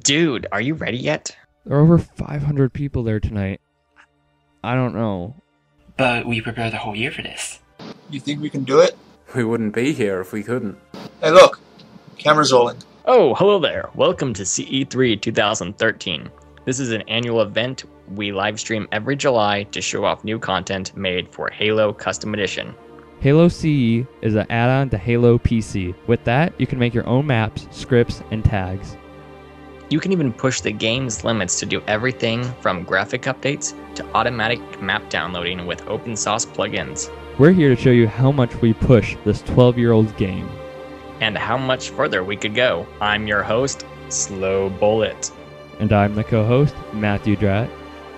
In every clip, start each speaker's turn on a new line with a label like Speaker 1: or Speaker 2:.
Speaker 1: Dude, are you ready yet?
Speaker 2: There are over 500 people there tonight. I don't know.
Speaker 3: But we prepared the whole year for this.
Speaker 4: You think we can do it?
Speaker 5: We wouldn't be here if we couldn't.
Speaker 4: Hey look, camera's rolling.
Speaker 1: Oh, hello there. Welcome to CE3 2013. This is an annual event we live stream every July to show off new content made for Halo Custom Edition.
Speaker 2: Halo CE is an add-on to Halo PC. With that, you can make your own maps, scripts, and tags.
Speaker 1: You can even push the game's limits to do everything from graphic updates to automatic map downloading with open source plugins.
Speaker 2: We're here to show you how much we push this 12-year-old game.
Speaker 1: And how much further we could go. I'm your host, Slow Bullet.
Speaker 2: And I'm the co-host, Matthew Drat.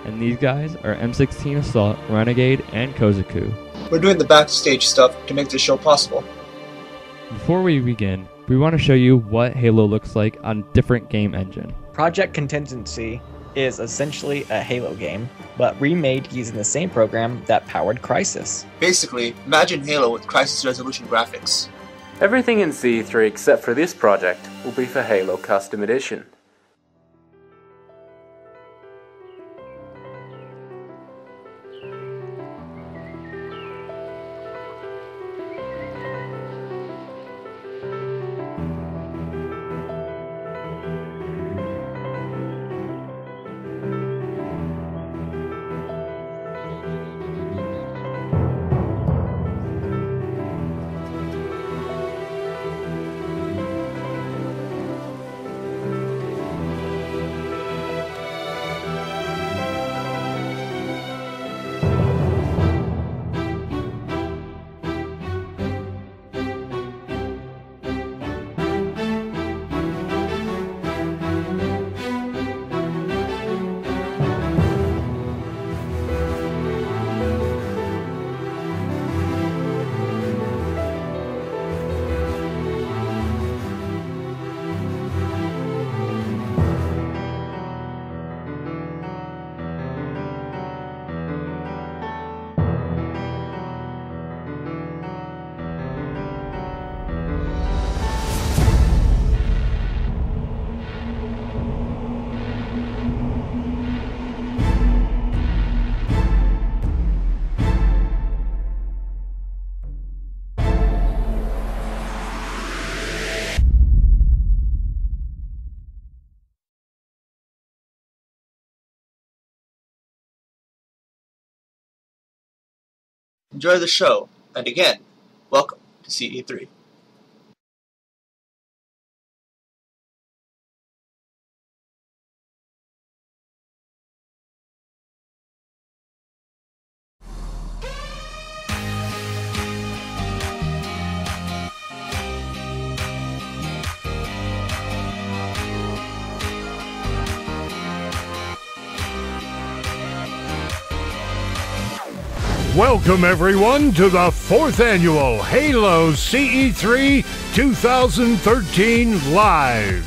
Speaker 2: And these guys are M16 Assault, Renegade, and Kozaku.
Speaker 4: We're doing the backstage stuff to make this show possible.
Speaker 2: Before we begin, we want to show you what Halo looks like on different game engine.
Speaker 1: Project Contingency is essentially a Halo game, but remade using the same program that powered Crysis.
Speaker 4: Basically, imagine Halo with crisis resolution graphics.
Speaker 5: Everything in CE3 except for this project will be for Halo Custom Edition.
Speaker 4: Enjoy the show, and again, welcome to CE3.
Speaker 6: Welcome everyone to the 4th annual Halo CE3 2013 Live.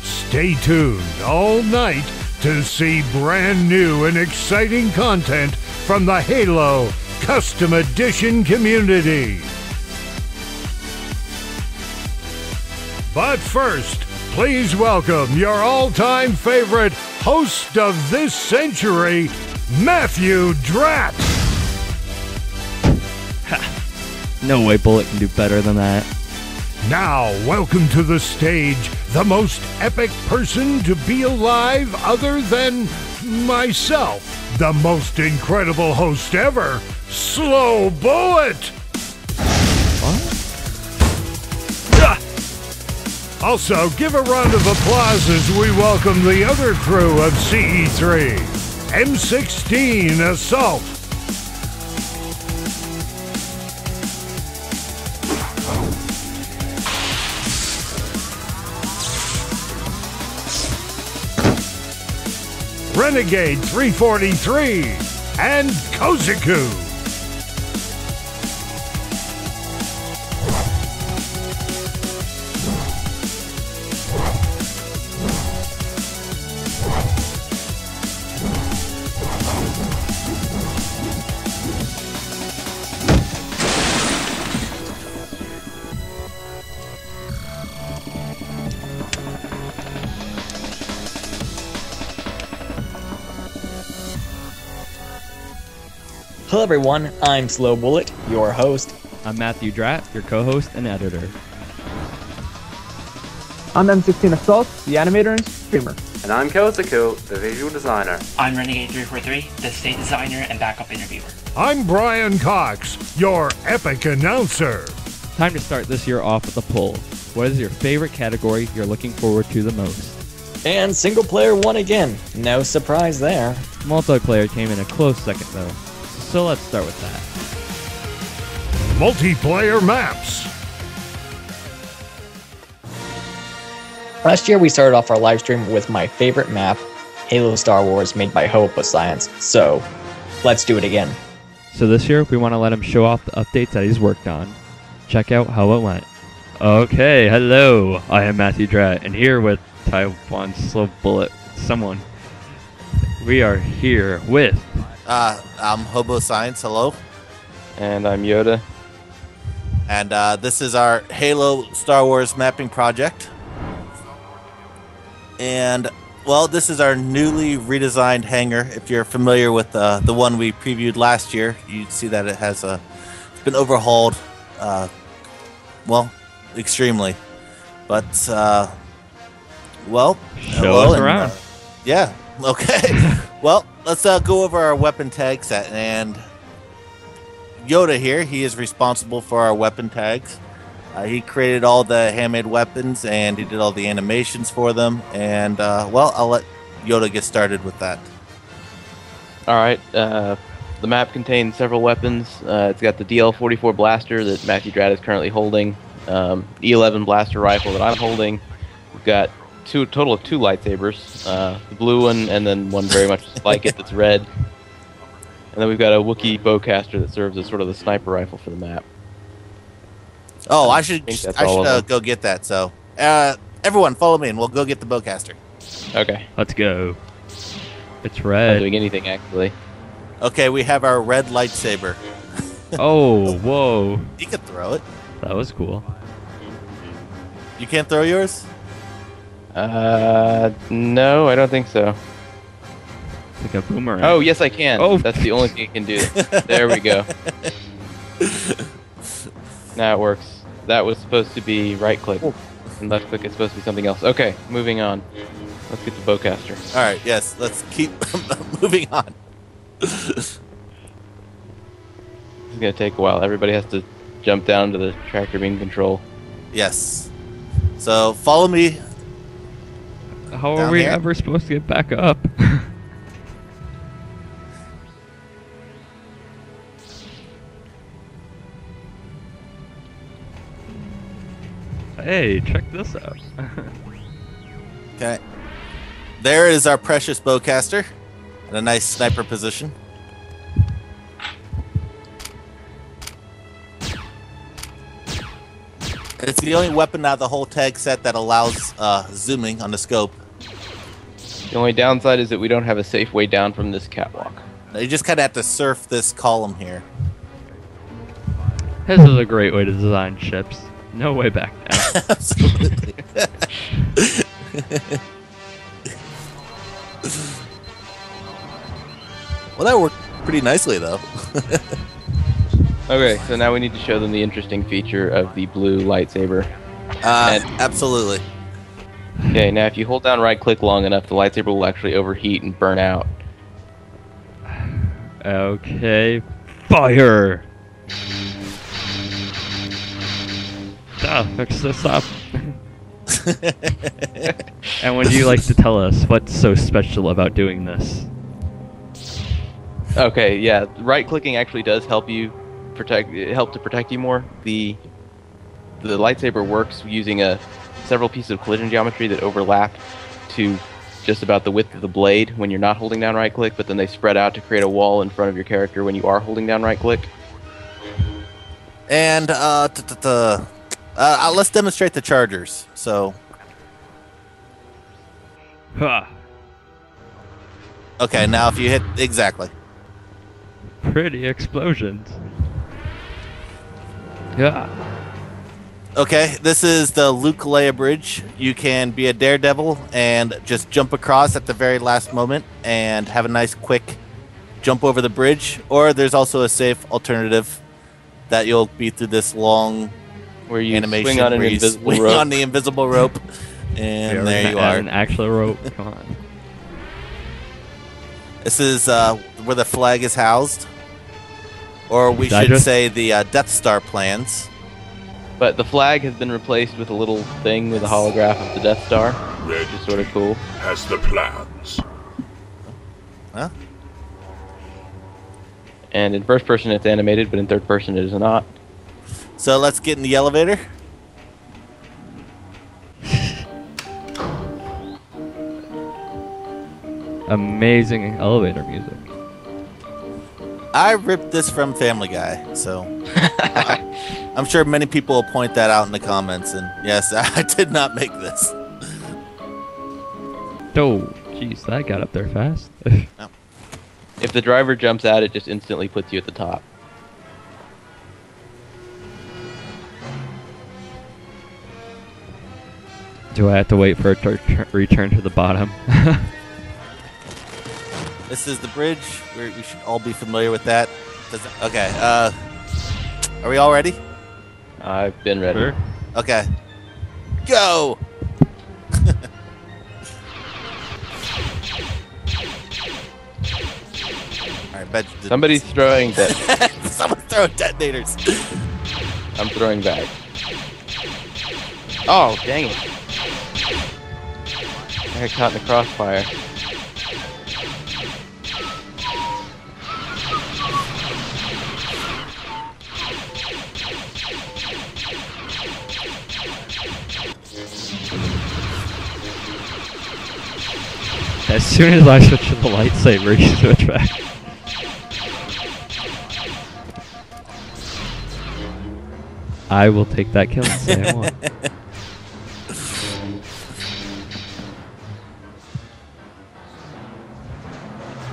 Speaker 6: Stay tuned all night to see brand new and exciting content from the Halo Custom Edition community. But first, please welcome your all-time favorite host of this century, Matthew Drat!
Speaker 2: No way Bullet can do better than that.
Speaker 6: Now, welcome to the stage, the most epic person to be alive other than myself, the most incredible host ever, Slow Bullet!
Speaker 2: What?
Speaker 6: Also, give a round of applause as we welcome the other crew of CE3, M16 Assault. Renegade 343 and Kozaku.
Speaker 1: Hello everyone, I'm Slow Bullet, your host.
Speaker 2: I'm Matthew Dratt, your co-host and editor.
Speaker 7: I'm M16 Assault, the animator and streamer.
Speaker 5: And I'm Kozaku, the visual designer.
Speaker 3: I'm Renegade343, the state designer and backup interviewer.
Speaker 6: I'm Brian Cox, your epic announcer.
Speaker 2: Time to start this year off with a poll. What is your favorite category you're looking forward to the most?
Speaker 1: And single player won again. No surprise there.
Speaker 2: Multiplayer came in a close second though. So let's start with that.
Speaker 6: Multiplayer maps.
Speaker 1: Last year we started off our live stream with my favorite map, Halo Star Wars, made by Hope Science. So let's do it again.
Speaker 2: So this year we want to let him show off the updates that he's worked on. Check out how it went. Okay, hello. I am Matthew Dratt, and here with Taiwan Slow Bullet, someone. We are here with...
Speaker 8: I'm Hobo Science, hello.
Speaker 9: And I'm Yoda.
Speaker 8: And this is our Halo Star Wars mapping project. And, well, this is our newly redesigned hangar. If you're familiar with the one we previewed last year, you see that it has it's been overhauled, well, extremely. But, well,
Speaker 2: show us around.
Speaker 8: Yeah, okay. Well, let's go over our weapon tag set. And Yoda here, he is responsible for our weapon tags. He created all the handmade weapons, and he did all the animations for them. And, well, I'll let Yoda get started with that.
Speaker 9: Alright, the map contains several weapons. It's got the DL-44 blaster that Matthew Dratt is currently holding, E11 blaster rifle that I'm holding. We've got a total of two lightsabers, the blue one and then one very much like it that's red. And then we've got a Wookiee bowcaster that serves as sort of the sniper rifle for the map.
Speaker 8: Oh, I should go get that. So, everyone, follow me, and we'll go get the bowcaster.
Speaker 9: Okay.
Speaker 2: Let's go. It's
Speaker 9: Not
Speaker 2: red.
Speaker 9: doing anything, actually.
Speaker 8: Okay, we have our red lightsaber.
Speaker 2: Oh, whoa.
Speaker 8: You can throw it.
Speaker 2: That was cool.
Speaker 8: You can't throw yours?
Speaker 9: No, I don't think so.
Speaker 2: It's like a boomerang.
Speaker 9: Oh, yes, I can.
Speaker 2: Oh.
Speaker 9: That's the only thing I can do. There we go. Now it works. That was supposed to be right-click, and left-click is supposed to be something else. Okay, moving on. Let's get the bowcaster.
Speaker 8: All right, yes, let's keep moving on.
Speaker 9: This is going to take a while. Everybody has to jump down to the tractor beam control.
Speaker 8: Yes. So, follow me.
Speaker 2: How are
Speaker 8: down
Speaker 2: we
Speaker 8: here.
Speaker 2: ever supposed to get back up? Hey, check this out.
Speaker 8: Okay. There is our precious bowcaster in a nice sniper position. It's the only weapon out of the whole tag set that allows zooming on the scope.
Speaker 9: The only downside is that we don't have a safe way down from this catwalk.
Speaker 8: You just kind of have to surf this column here.
Speaker 2: This is a great way to design ships. No way back down.
Speaker 8: Absolutely. Well, that worked pretty nicely, though.
Speaker 9: Okay, so now we need to show them the interesting feature of the blue lightsaber.
Speaker 8: Absolutely.
Speaker 9: Okay, now if you hold down right-click long enough, the lightsaber will actually overheat and burn out.
Speaker 2: Okay, fire! Fix this up. And would you like to tell us what's so special about doing this?
Speaker 9: Okay, yeah, right-clicking actually does help you help to protect you more. The lightsaber works using several pieces of collision geometry that overlap to just about the width of the blade when you're not holding down right-click, but then they spread out to create a wall in front of your character when you are holding down right-click.
Speaker 8: And let's demonstrate the chargers. So,
Speaker 2: Ha!
Speaker 8: okay, now if you hit exactly.
Speaker 2: Pretty explosions. Yeah.
Speaker 8: Okay, this is the Luke Leia bridge. You can be a daredevil and just jump across at the very last moment and have a nice quick jump over the bridge, or there's also a safe alternative that you'll be through this long
Speaker 9: Where you
Speaker 8: animation
Speaker 9: swing on an
Speaker 8: where you
Speaker 9: invisible
Speaker 8: swing
Speaker 9: rope.
Speaker 8: on the invisible rope, and there you are.
Speaker 2: An actual rope. Come on.
Speaker 8: This is where the flag is housed, or we
Speaker 2: Did I
Speaker 8: should
Speaker 2: just-
Speaker 8: say the Death Star plans.
Speaker 9: But the flag has been replaced with a little thing with a holograph of the Death Star,
Speaker 6: Red
Speaker 9: which is sort of cool.
Speaker 6: has the plans.
Speaker 8: Huh?
Speaker 9: And in first person it's animated, but in third person it is not.
Speaker 8: So let's get in the elevator.
Speaker 2: Amazing elevator music.
Speaker 8: I ripped this from Family Guy, so I'm sure many people will point that out in the comments. And yes, I did not make this.
Speaker 2: Oh, jeez, that got up there fast.
Speaker 9: If the driver jumps out, it just instantly puts you at the top.
Speaker 2: Do I have to wait for it to return to the bottom?
Speaker 8: This is the bridge. We should all be familiar with that. Okay. Are we all ready?
Speaker 9: I've been ready.
Speaker 2: Sure.
Speaker 8: Okay. Go. All right. Bet
Speaker 9: Somebody's throwing that.
Speaker 8: Someone's throwing detonators.
Speaker 9: I'm throwing back. Oh, dang it. I got caught in the crossfire.
Speaker 2: As soon as I switch to the lightsaber, you switch back. I will take that kill and say I won.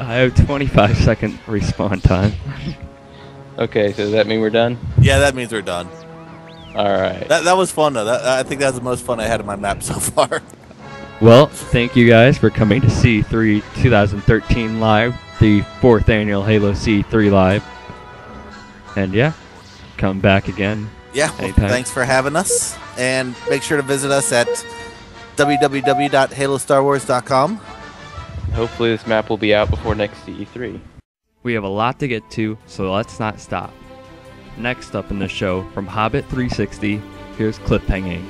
Speaker 2: I have 25-second respawn time.
Speaker 9: Okay, so does that mean we're done?
Speaker 8: Yeah, that means we're done.
Speaker 9: Alright.
Speaker 8: That was fun though. I think that's the most fun I had in my map so far.
Speaker 2: Well, thank you guys for coming to CE3 2013 Live, the 4th annual Halo CE3 Live. And yeah, come back again.
Speaker 8: Yeah, well,
Speaker 2: anytime.
Speaker 8: thanks for having us. And make sure to visit us at www.halostarwars.com.
Speaker 9: Hopefully this map will be out before next CE3.
Speaker 2: We have a lot to get to, so let's not stop. Next up in the show, from Hobbit 360, here's Cliffhanging.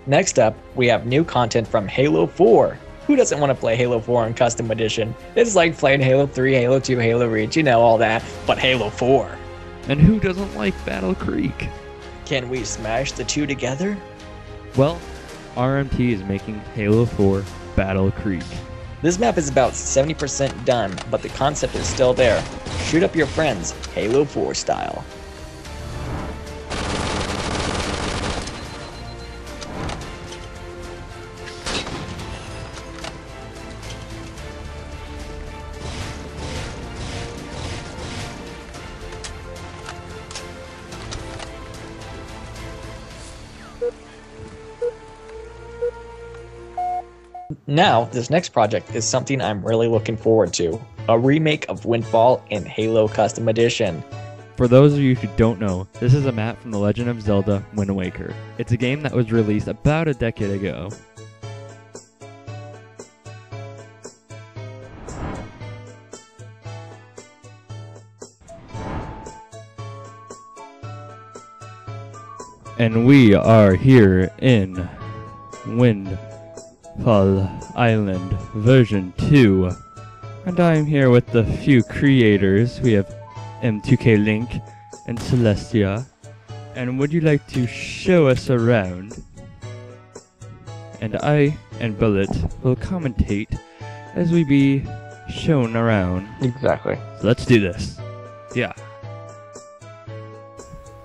Speaker 1: Next up, we have new content from Halo 4. Who doesn't want to play Halo 4 in Custom Edition? It's like playing Halo 3, Halo 2, Halo Reach, you know all that, but Halo 4.
Speaker 2: And who doesn't like Battle Creek?
Speaker 1: Can we smash the two together?
Speaker 2: Well, RMT is making Halo 4 Battle Creek.
Speaker 1: This map is about 70% done, but the concept is still there. Shoot up your friends, Halo 4 style. Now, this next project is something I'm really looking forward to. A remake of Windfall in Halo Custom Edition.
Speaker 2: For those of you who don't know, this is a map from The Legend of Zelda Wind Waker. It's a game that was released about a decade ago. And we are here in Windfall Island version 2. And I'm here with the few creators. We have M2K Link and Celestia. And would you like to show us around? And I and Bullet will commentate as we be shown around.
Speaker 1: Exactly.
Speaker 2: So let's do this. Yeah.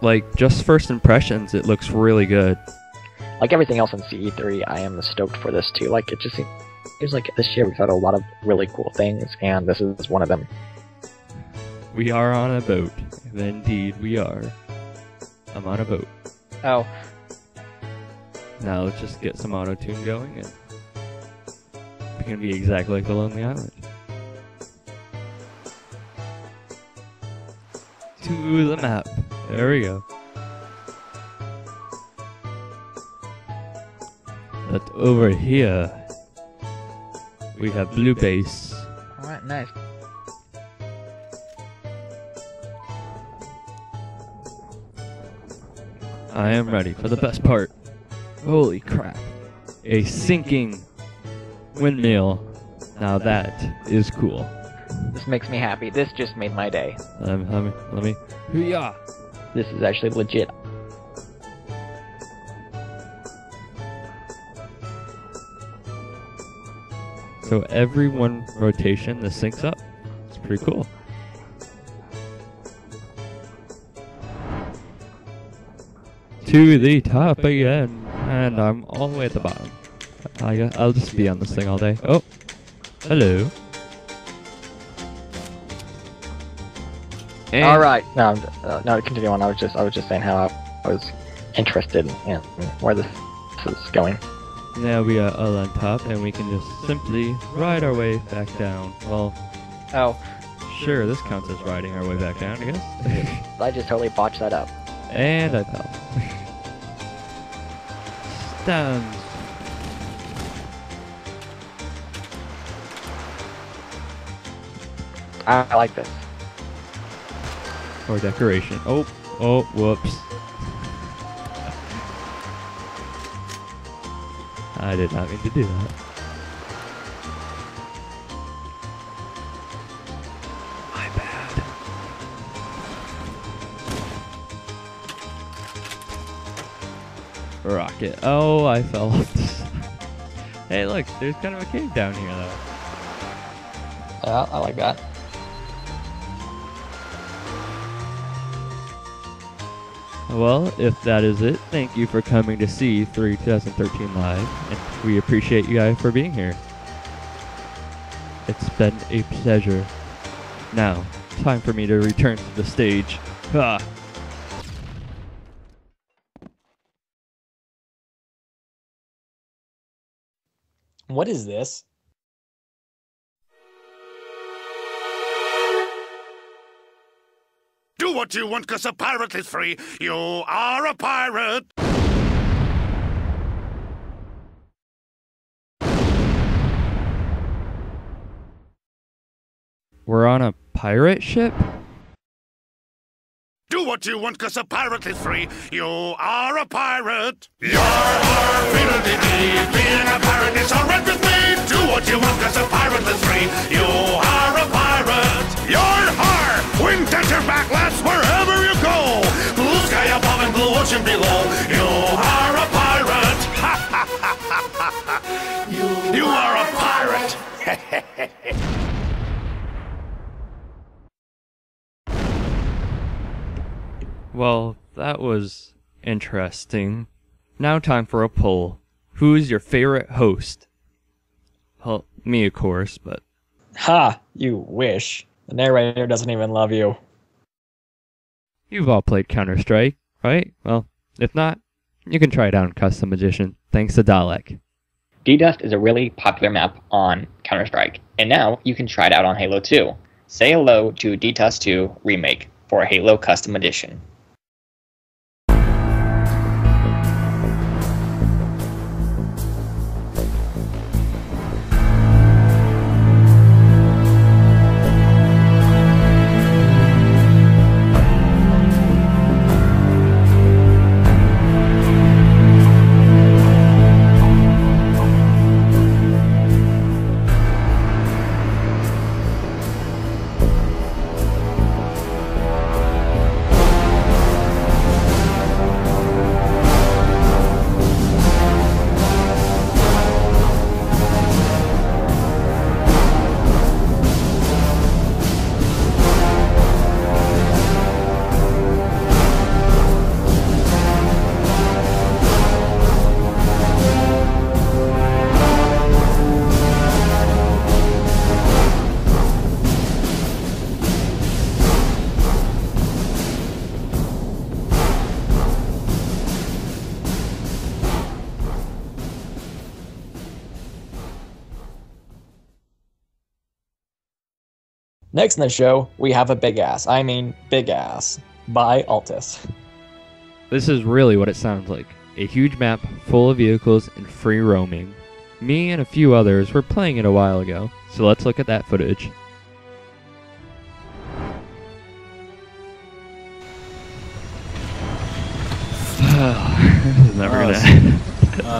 Speaker 2: Like, just first impressions, it looks really good.
Speaker 10: Like everything else in CE3, I am stoked for this too. Like, it just seems like this year we've had a lot of really cool things, and this is one of them.
Speaker 2: We are on a boat. Indeed, we are. I'm on a boat.
Speaker 10: Oh.
Speaker 2: Now let's just get some auto-tune going, and we can be exactly like the Lonely Island. To the map. There we go. But over here, we have Blue Base.
Speaker 10: Alright, nice.
Speaker 2: I am ready for the best part. Holy crap. A sinking windmill. Now that is cool.
Speaker 10: This makes me happy. This just made my day.
Speaker 2: Let me. Hoo-yah!
Speaker 10: This is actually legit.
Speaker 2: So every one rotation, this syncs up. It's pretty cool. To the top again, and I'm all the way at the bottom. I'll just be on this thing all day. Oh, hello. And
Speaker 10: Alright, no, continue on. I was just saying how I was interested in where this is going.
Speaker 2: now we are all on top, and we can just simply ride our way back down. Well,
Speaker 10: Oh,
Speaker 2: sure, this counts as riding our way back down, I guess.
Speaker 10: I just totally botched that up.
Speaker 2: And I fell. Stands.
Speaker 10: I like this.
Speaker 2: Or decoration. Oh, whoops. I did not mean to do that. My bad. Rocket. Oh, I fell off the side. Hey, look, there's kind of a cave down here, though.
Speaker 10: Yeah, I like that.
Speaker 2: Well, if that is it, thank you for coming to CE3 2013 Live, and we appreciate you guys for being here. It's been a pleasure. Now, time for me to return to the stage. Ah.
Speaker 1: What is this?
Speaker 6: Do what you want, 'cause a pirate is free. You are a pirate.
Speaker 2: We're on a pirate ship?
Speaker 6: Do what you want, 'cause a pirate is free. You are a pirate. Yar, fiddle-dee-dee. Being a pirate is alright with me. Do what you want, 'cause a pirate is free. You are a pirate. Yar, har! Wind at your back, lads, wherever you go. Blue sky above and blue ocean below. You are a pirate. Ha ha ha ha ha ha. You are a pirate.
Speaker 2: Well, that was interesting. Now time for a poll. Who's your favorite host? Well, me of course, but...
Speaker 1: Ha! You wish. The narrator doesn't even love you.
Speaker 2: You've all played Counter-Strike, right? Well, if not, you can try it out in Custom Edition, thanks to Dalek.
Speaker 10: D-Dust is a really popular map on Counter-Strike, and now you can try it out on Halo 2. Say hello to D-Dust 2 Remake.
Speaker 1: for Halo Custom Edition. Next in the show, we have a big ass. I mean, big ass. By Altus.
Speaker 2: This is really what it sounds like. A huge map full of vehicles and free roaming. Me and a few others were playing it a while ago, so let's look at that footage. This is never gonna end.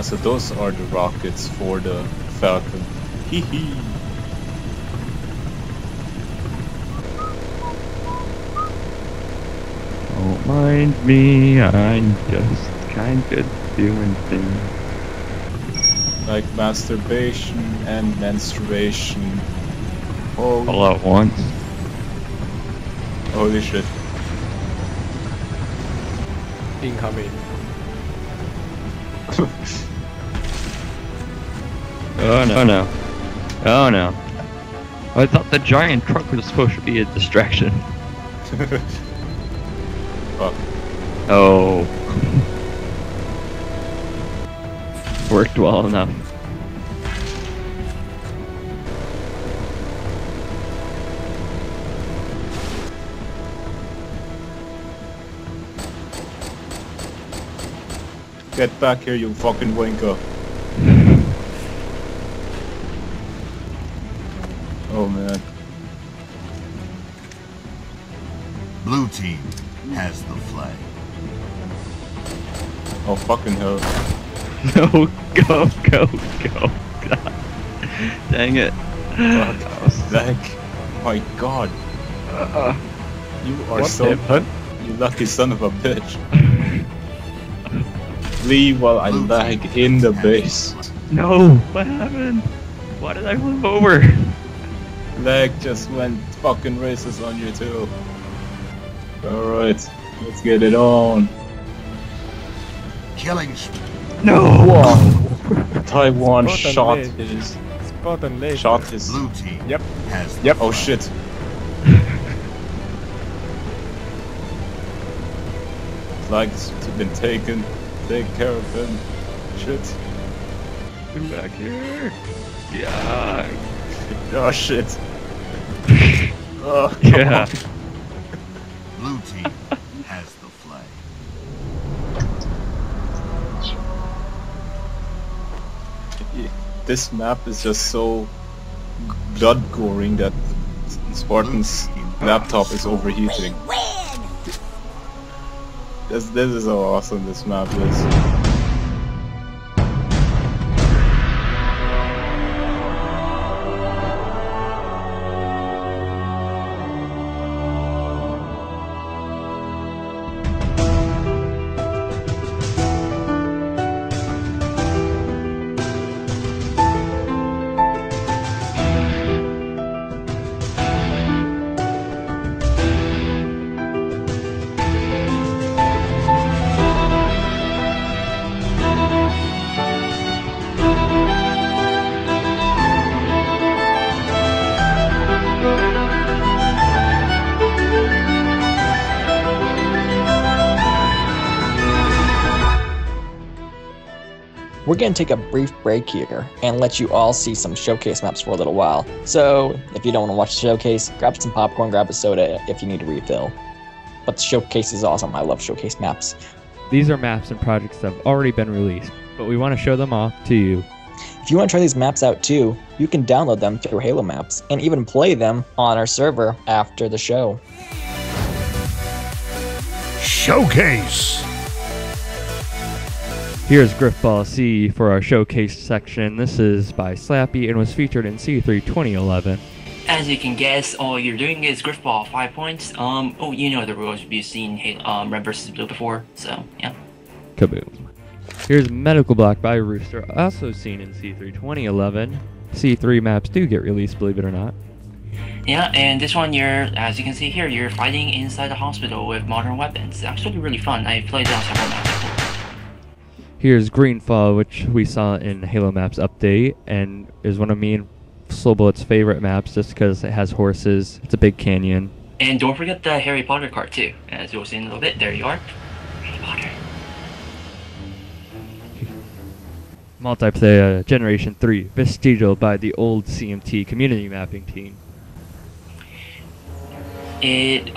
Speaker 11: So those are the rockets for the Falcon. Hee hee.
Speaker 2: Don't mind me, I'm just kinda doing things.
Speaker 11: Like masturbation and menstruation. Oh.
Speaker 2: All at once.
Speaker 11: Holy shit.
Speaker 12: Incoming.
Speaker 2: Oh no, no. Oh no. I thought the giant truck was supposed to be a distraction.
Speaker 11: Fuck.
Speaker 2: Oh. Worked well enough.
Speaker 11: Get back here, you fucking wanker. Oh man.
Speaker 6: Blue team has the flag.
Speaker 11: Oh fucking hell.
Speaker 2: No, go. God. Dang it.
Speaker 11: Like, my god. You are so... You lucky son of a bitch. Leave while I lag in the base.
Speaker 2: No, what happened? Why did I flip over?
Speaker 11: Lag just went fucking racist on you too. Alright, let's get it on.
Speaker 6: Killing.
Speaker 2: No!
Speaker 11: Whoa! Taiwan shot
Speaker 12: lane.
Speaker 11: his...
Speaker 12: Spot and laser.
Speaker 11: Shot his...
Speaker 6: Blue team.
Speaker 12: Yep.
Speaker 6: Has the
Speaker 11: Yep, oh
Speaker 6: flag.
Speaker 11: shit. Flag's been taken. Take care of him. Shit.
Speaker 2: Come back here. Yeah.
Speaker 11: Oh shit. Oh, come
Speaker 2: Yeah.
Speaker 11: on.
Speaker 6: Blue team has the flag.
Speaker 11: This map is just so blood-goring that Spartan's laptop is overheating. This is how awesome this map is.
Speaker 1: We're going to take a brief break here and let you all see some showcase maps for a little while. So, if you don't want to watch the showcase, grab some popcorn, grab a soda if you need a refill. But the showcase is awesome. I love showcase maps.
Speaker 2: These are maps and projects that have already been released, but we want to show them off to you.
Speaker 1: If you want to try these maps out too, you can download them through Halo Maps and even play them on our server after the show.
Speaker 6: Showcase!
Speaker 2: Here's Griffball C for our showcase section. This is by Slappy and was featured in CE3 2011.
Speaker 3: As you can guess, all you're doing is Griffball 5 points. Oh, you know the rules. You've seen Red vs. Blue before, so yeah.
Speaker 2: Kaboom. Here's Medical Block by Rooster, also seen in CE3 2011. CE3 maps do get released, believe it or not.
Speaker 3: Yeah, and this one, as you can see here, you're fighting inside the hospital with modern weapons. It's actually really fun. I played it on several maps before.
Speaker 2: Here's Greenfall, which we saw in Halo Maps Update, and is one of me and Slow Bullet's favorite maps just because it has horses, it's a big canyon.
Speaker 3: And don't forget the Harry Potter card too, as you'll see in a little bit. There you are. Harry Potter.
Speaker 2: Multiplayer Generation 3, Vestigial by the old CMT community mapping team.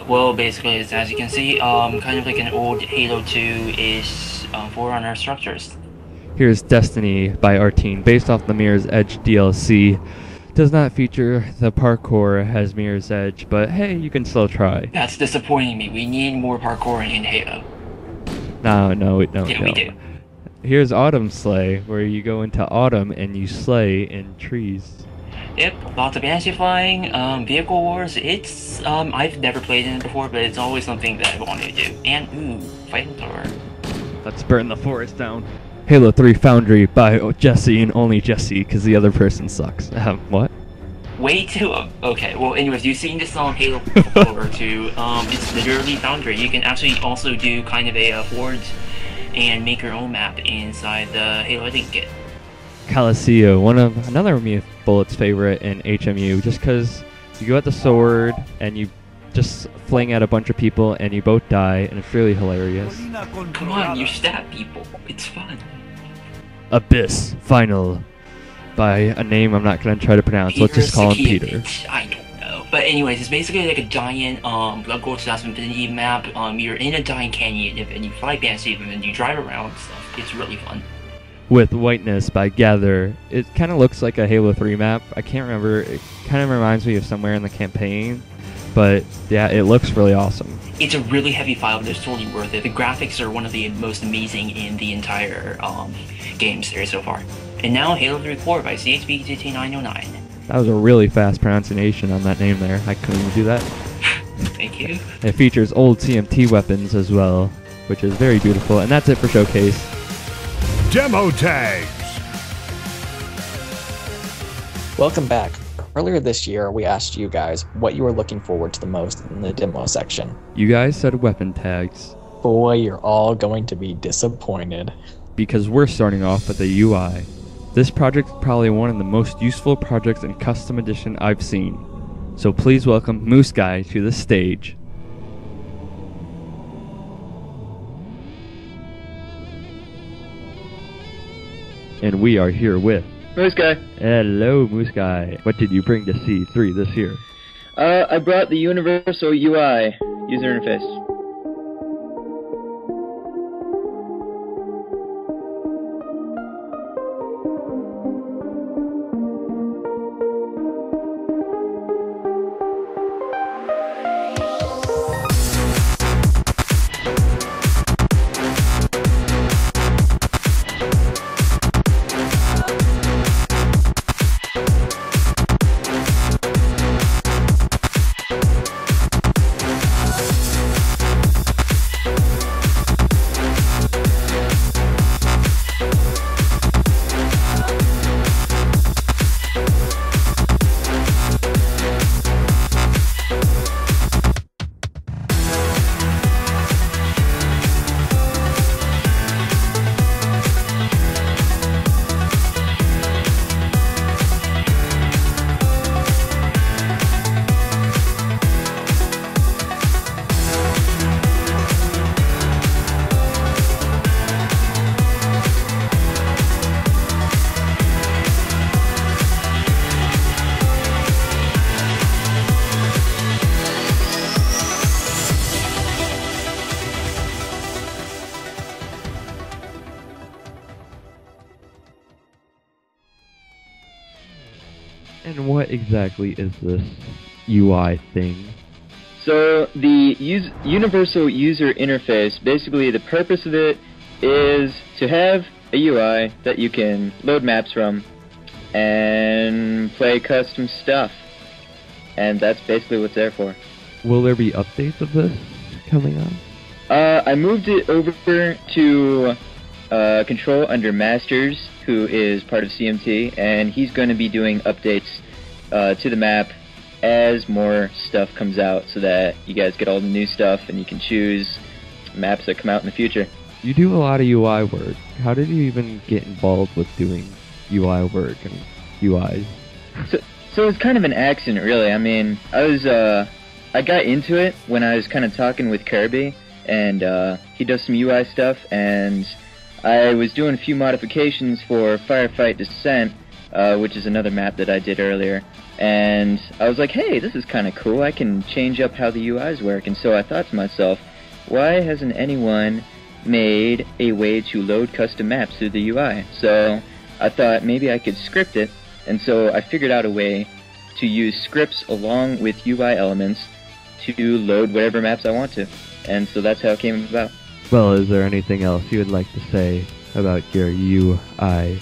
Speaker 3: Well, basically, it's, as you can see, kind of like an old Halo 2-ish Forerunner structures.
Speaker 2: Here's Destiny by our team, based off the Mirror's Edge DLC. Does not feature the parkour as Mirror's Edge, but hey, you can still try.
Speaker 3: That's disappointing me. We need more parkour in Halo.
Speaker 2: No.
Speaker 3: Yeah, we do.
Speaker 2: Here's Autumn Slay, where you go into autumn and you slay in trees.
Speaker 3: Yep, lots of fantasy flying, vehicle wars. It's, I've never played in it before, but it's always something that I wanted to do. And, ooh, flamethrower.
Speaker 2: Let's burn the forest down. Halo 3 Foundry by Jesse and only Jesse, because the other person sucks. What?
Speaker 3: Way too, okay, well anyways, you've seen this on Halo 4 or 2, it's literally Foundry. You can actually also do kind of a forge and make your own map inside the Halo Editing kit.
Speaker 2: Caliseo, another of me Bullet's favorite in HMU, just because you go at the sword and you just fling at a bunch of people and you both die, and it's really hilarious.
Speaker 3: Come on, you stab people. It's fun.
Speaker 2: Abyss Final by a name I'm not going to try to pronounce. Let's just call him Peter.
Speaker 3: I don't know. But anyways, it's basically like a giant Blood Gold / Infinity map. You're in a giant canyon and you fly past it and you drive around and stuff. It's really fun.
Speaker 2: With Whiteness by Gather. It kind of looks like a Halo 3 map. I can't remember. It kind of reminds me of somewhere in the campaign. But yeah, it looks really awesome.
Speaker 3: It's a really heavy file, but it's totally worth it. The graphics are one of the most amazing in the entire game series so far. And now Halo 3 Core by CHB-GT909.
Speaker 2: That was a really fast pronunciation on that name there. I couldn't even do that.
Speaker 3: Thank you.
Speaker 2: It features old CMT weapons as well, which is very beautiful. And that's it for Showcase.
Speaker 6: Demo tags.
Speaker 1: Welcome back. Earlier this year, we asked you guys what you were looking forward to the most in the demo section.
Speaker 2: You guys said weapon tags.
Speaker 1: Boy, you're all going to be disappointed.
Speaker 2: Because we're starting off with a UI. This project is probably one of the most useful projects in Custom Edition I've seen. So please welcome Moose Guy to the stage. And we are here with
Speaker 13: Moose Guy.
Speaker 2: Hello, Moose Guy. What did you bring to CE3 this year?
Speaker 13: I brought the Universal UI user interface.
Speaker 2: And what exactly is this UI thing?
Speaker 13: So the universal user interface, basically the purpose of it is to have a UI that you can load maps from and play custom stuff. And that's basically what it's there for.
Speaker 2: Will there be updates of this coming on?
Speaker 13: I moved it over to control under Masters, who is part of CMT, and he's going to be doing updates to the map as more stuff comes out, so that you guys get all the new stuff and you can choose maps that come out in the future.
Speaker 2: You do a lot of UI work. How did you even get involved with doing UI work and UIs?
Speaker 13: So it's kind of an accident, really. I mean, I got into it when I was kind of talking with Kirby, and he does some UI stuff, and I was doing a few modifications for Firefight Descent, which is another map that I did earlier. And I was like, hey, this is kind of cool. I can change up how the UIs work. And so I thought to myself, why hasn't anyone made a way to load custom maps through the UI? So I thought maybe I could script it. And so I figured out a way to use scripts along with UI elements to load whatever maps I want to. And so that's how it came about.
Speaker 2: Well, is there anything else you would like to say about your UI?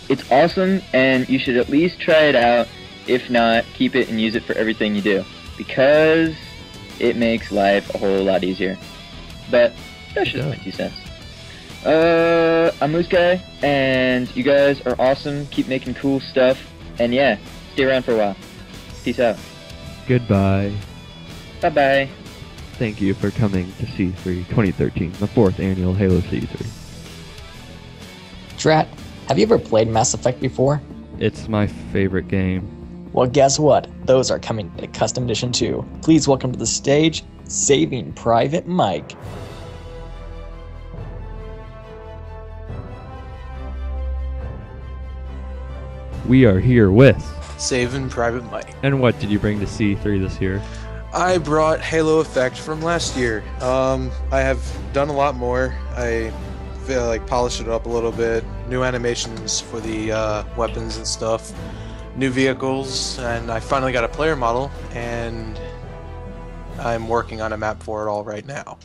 Speaker 13: It's awesome, and you should at least try it out. If not, keep it and use it for everything you do, because it makes life a whole lot easier. But that's just my 2 cents. I'm Moose Guy, and you guys are awesome. Keep making cool stuff, and yeah, stay around for a while. Peace out.
Speaker 2: Goodbye.
Speaker 13: Bye-bye.
Speaker 2: Thank you for coming to C3 2013, the 4th annual Halo C3.
Speaker 1: Drat, have you ever played Mass Effect before?
Speaker 2: It's my favorite game.
Speaker 1: Well, guess what? Those are coming to Custom Edition 2. Please welcome to the stage, Saving Private Mike.
Speaker 2: We are here with
Speaker 14: Saving Private Mike.
Speaker 2: And what did you bring to C3 this year?
Speaker 14: I brought Halo Effect from last year. I have done a lot more. I feel like polished it up a little bit. New animations for the weapons and stuff. New vehicles, and I finally got a player model, and I'm working on a map for it all right now.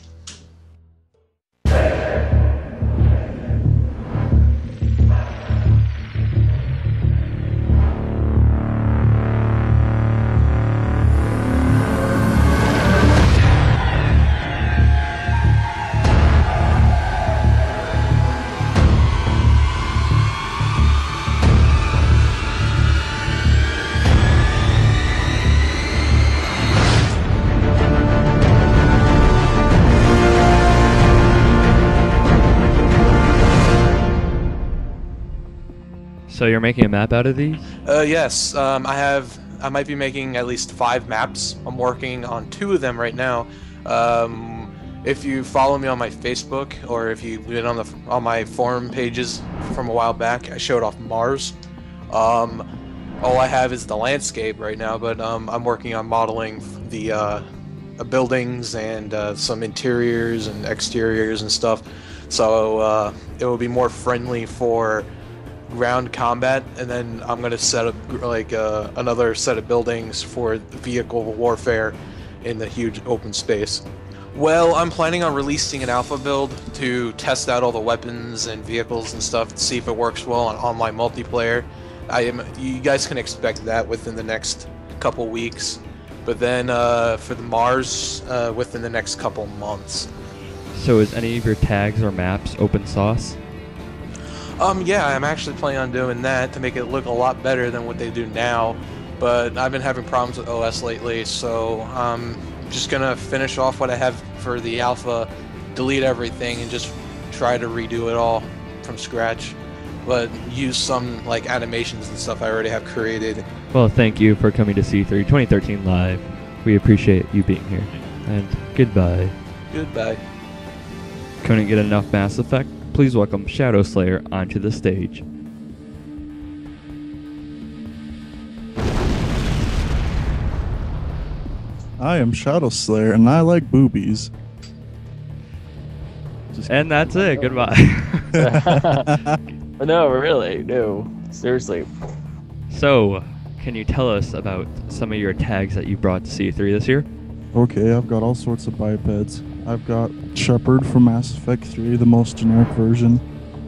Speaker 2: So you're making a map out of these?
Speaker 14: Yes. I might be making at least 5 maps. I'm working on 2 of them right now. If you follow me on my Facebook, or if you've been on my forum pages from a while back, I showed off Mars. All I have is the landscape right now, but I'm working on modeling the buildings and some interiors and exteriors and stuff. So it will be more friendly for ground combat, and then I'm going to set up like another set of buildings for vehicle warfare in the huge open space. Well, I'm planning on releasing an alpha build to test out all the weapons and vehicles and stuff to see if it works well on online multiplayer. You guys can expect that within the next couple weeks, but then for the Mars within the next couple months.
Speaker 2: So is any of your tags or maps open source?
Speaker 14: Yeah, I'm actually planning on doing that to make it look a lot better than what they do now, but I've been having problems with OS lately, so I'm just gonna finish off what I have for the alpha, delete everything, and just try to redo it all from scratch, but use some like animations and stuff I already have created.
Speaker 2: Well, thank you for coming to C3 2013 Live. We appreciate you being here, and goodbye.
Speaker 14: Goodbye.
Speaker 2: Couldn't get enough Mass Effect? Please welcome Shadow Slayer onto the stage.
Speaker 15: I am Shadow Slayer, and I like boobies.
Speaker 2: And that's it. Goodbye.
Speaker 1: No, really, no. Seriously.
Speaker 2: So, can you tell us about some of your tags that you brought to CE3 this year?
Speaker 15: Okay, I've got all sorts of bipeds. I've got Shepard from Mass Effect 3, the most generic version.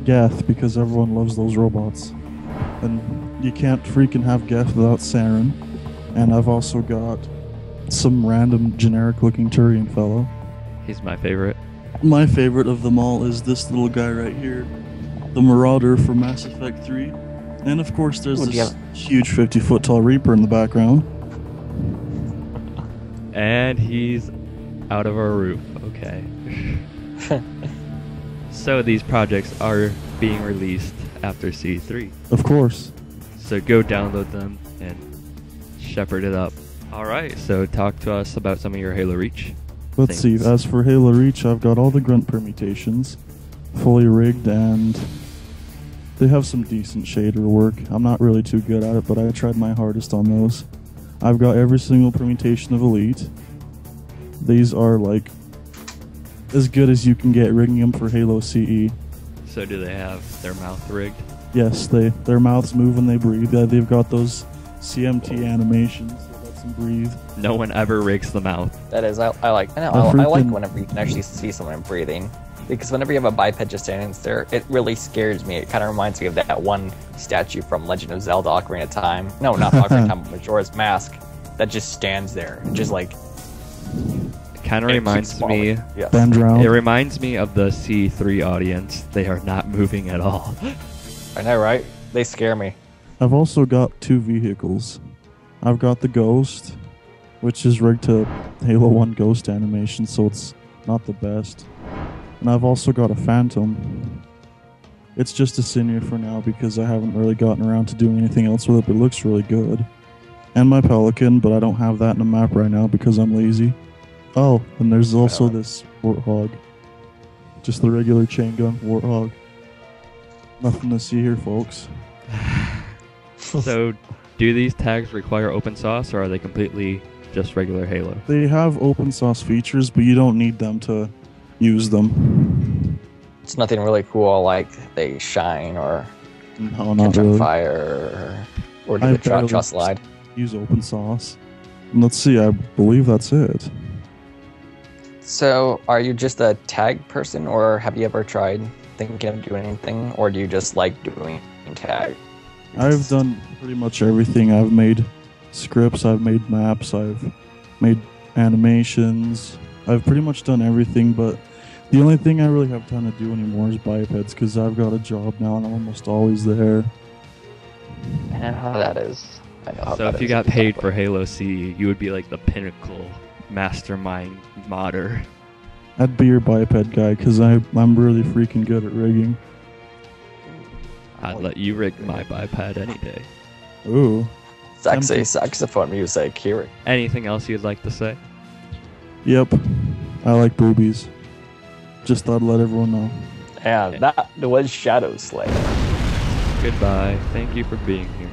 Speaker 15: Geth, because everyone loves those robots. And you can't freaking have Geth without Saren. And I've also got some random generic-looking Turian fellow.
Speaker 2: He's my favorite.
Speaker 15: My favorite of them all is this little guy right here, the Marauder from Mass Effect 3. And of course there's this huge 50-foot tall Reaper in the background.
Speaker 2: And he's out of our roof. Okay. So these projects are being released after CE3.
Speaker 15: Of course.
Speaker 2: So go download them and shepherd it up. Alright, so talk to us about some of your Halo Reach.
Speaker 15: Let's see, as for Halo Reach, I've got all the grunt permutations fully rigged, and they have some decent shader work. I'm not really too good at it, but I tried my hardest on those. I've got every single permutation of Elite. These are like as good as you can get rigging them for Halo CE.
Speaker 2: So do they have their mouth rigged?
Speaker 15: Yes, their mouths move when they breathe. They've got those CMT animations that lets them breathe.
Speaker 2: No one ever rigs the mouth.
Speaker 1: That is, I like whenever you can actually see someone breathing. Because whenever you have a biped just standing there, it really scares me. It kind of reminds me of that one statue from Legend of Zelda Ocarina of Time. No, not Ocarina of Time, but Majora's Mask. That just stands there. Just like...
Speaker 2: It kind of reminds me...
Speaker 1: Yes.
Speaker 2: It reminds me of the CE3 audience. They are not moving at all.
Speaker 1: I know, right? They scare me.
Speaker 15: I've also got two vehicles. I've got the Ghost, which is rigged to Halo 1 Ghost animation, so it's not the best. And I've also got a Phantom. It's just a senior for now because I haven't really gotten around to doing anything else with it, but it looks really good. And my Pelican, but I don't have that in the map right now because I'm lazy. Oh, and there's also this Warthog. Just the regular chain gun Warthog. Nothing to see here, folks.
Speaker 2: So, do these tags require open source, or are they completely just regular Halo?
Speaker 15: They have open source features, but you don't need them to use them.
Speaker 1: It's nothing really cool like they shine or
Speaker 15: not
Speaker 1: catch
Speaker 15: really.
Speaker 1: on fire or do the cha-cha slide.
Speaker 15: Use open source. And let's see, I believe that's it.
Speaker 1: So, are you just a tag person, or have you ever tried thinking of doing anything, or do you just like doing tag?
Speaker 15: I've done pretty much everything. I've made scripts, I've made maps, I've made animations. I've pretty much done everything, but the only thing I really have time to do anymore is bipeds, because I've got a job now and I'm almost always there.
Speaker 1: I know how that is.
Speaker 2: So if you got paid for Halo CE, you would be like the pinnacle mastermind modder.
Speaker 15: I'd be your biped guy, because I'm really freaking good at rigging.
Speaker 2: I'd let you rig my biped any day.
Speaker 15: Ooh.
Speaker 1: Sexy saxophone music, hear it.
Speaker 2: Anything else you'd like to say?
Speaker 15: Yep. I like boobies. Just thought I'd let everyone know.
Speaker 1: And that was Shadow Slayer.
Speaker 2: Goodbye. Thank you for being here.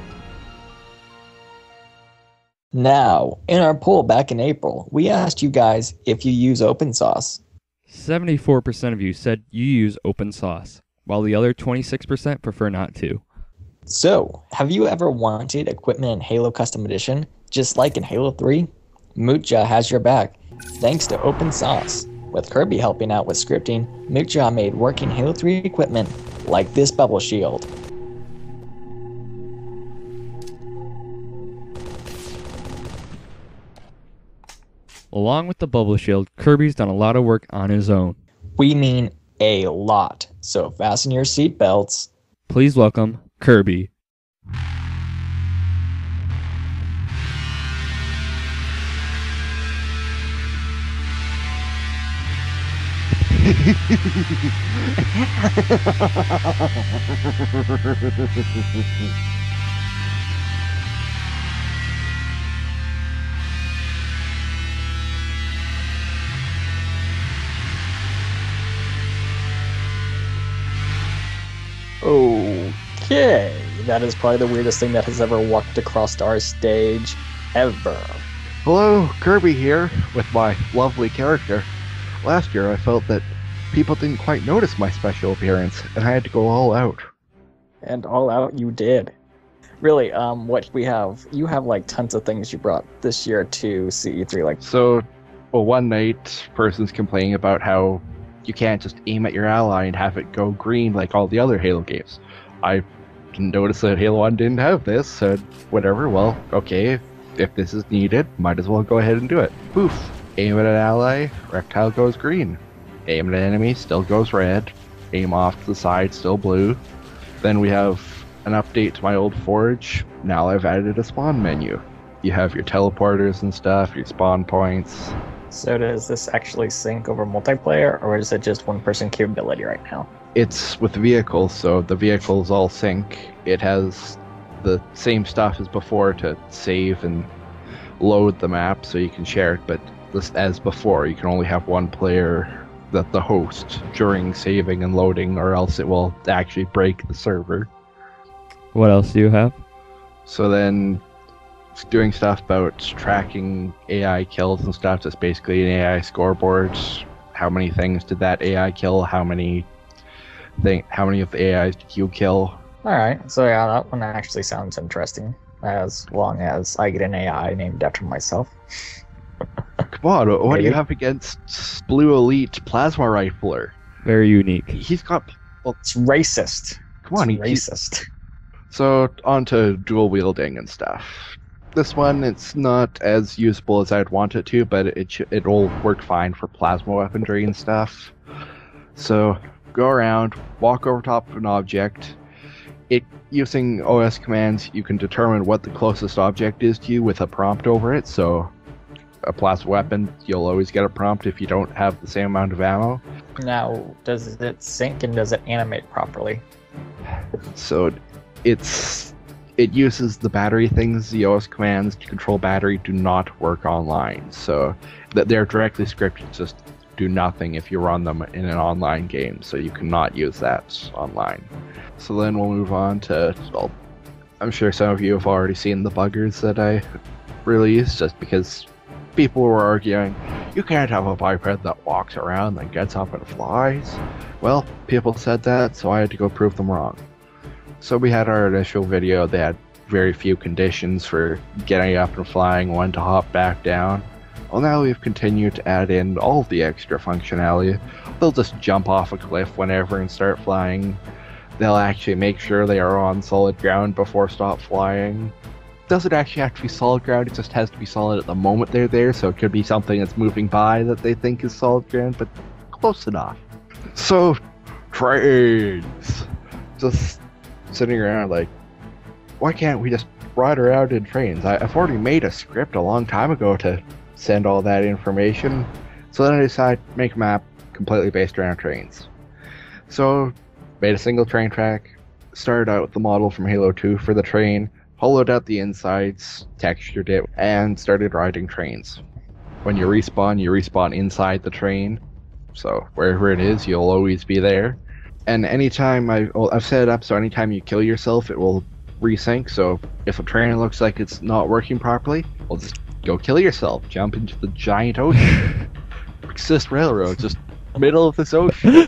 Speaker 1: Now, in our poll back in April, we asked you guys if you use open source.
Speaker 2: 74% of you said you use open source, while the other 26% prefer not to.
Speaker 1: So, have you ever wanted equipment in Halo Custom Edition, just like in Halo 3? Mucha has your back, thanks to open source. With Kirby helping out with scripting, Mucha made working Halo 3 equipment, like this bubble shield.
Speaker 2: Along with the bubble shield, Kirby's done a lot of work on his own.
Speaker 1: We mean a lot, so fasten your seatbelts.
Speaker 2: Please welcome Kirby.
Speaker 1: Okay, that is probably the weirdest thing that has ever walked across our stage, ever.
Speaker 16: Hello, Kirby here, with my lovely character. Last year I felt that people didn't quite notice my special appearance, and I had to go all out.
Speaker 1: And all out you did. really, what we have, you have like tons of things you brought this year to CE3, like.
Speaker 17: So, well, one night, person's complaining about how you can't just aim at your ally and have it go green like all the other Halo games. I didn't notice that Halo 1 didn't have this, so whatever, well, okay, if this is needed, might as well go ahead and do it. Poof. Aim at an ally, reptile goes green. Aim at an enemy, still goes red. Aim off to the side, still blue. Then we have an update to my old forge. Now I've added a spawn menu. You have your teleporters and stuff, your spawn points.
Speaker 1: So does this actually sync over multiplayer, or is it just one-person capability right now?
Speaker 17: It's with vehicles, so the vehicles all sync. It has the same stuff as before to save and load the map so you can share it, but as before, you can only have one player, the host, during saving and loading, or else it will actually break the server.
Speaker 2: What else do you have?
Speaker 17: So then, doing stuff about tracking AI kills and stuff. It's basically an AI scoreboard. How many things did that AI kill? How many of the AIs did you kill?
Speaker 1: Alright, so yeah, that one actually sounds interesting, as long as I get an AI named after myself.
Speaker 17: Come on, what do you have against Blue Elite Plasma Rifler?
Speaker 2: Very unique.
Speaker 17: He's got... Well,
Speaker 1: it's racist.
Speaker 17: Come on,
Speaker 1: it's racist.
Speaker 17: So, on to dual wielding and stuff. This one, it's not as usable as I'd want it to, but it'll work fine for plasma weaponry and stuff. So, go around, walk over top of an object. Using OS commands, you can determine what the closest object is to you with a prompt over it. So, a plasma weapon, you'll always get a prompt if you don't have the same amount of ammo.
Speaker 1: Now, does it sync and does it animate properly?
Speaker 17: So, it uses the battery things. The OS commands to control battery do not work online, so they're directly scripted, just do nothing if you run them in an online game, so you cannot use that online. So then we'll move on to, well, I'm sure some of you have already seen the buggers that I released, just because people were arguing, you can't have a biped that walks around and gets up and flies. Well, people said that, so I had to go prove them wrong. So we had our initial video. They had very few conditions for getting up and flying, when to hop back down. Well, now we've continued to add in all of the extra functionality. They'll just jump off a cliff whenever and start flying. They'll actually make sure they are on solid ground before stop flying. Doesn't actually have to be solid ground, it just has to be solid at the moment they're there, so it could be something that's moving by that they think is solid ground, but close enough. So, trains! Just sitting around like, why can't we just ride around in trains? I've already made a script a long time ago to send all that information. So then I decided to make a map completely based around trains. So, made a single train track, started out with the model from Halo 2 for the train, hollowed out the insides, textured it, and started riding trains. When you respawn inside the train, so wherever it is, you'll always be there. And anytime I've set it up so anytime you kill yourself, it will resync. So if a train looks like it's not working properly, well, just go kill yourself. Jump into the giant ocean. Exist Railroad, just middle of this ocean.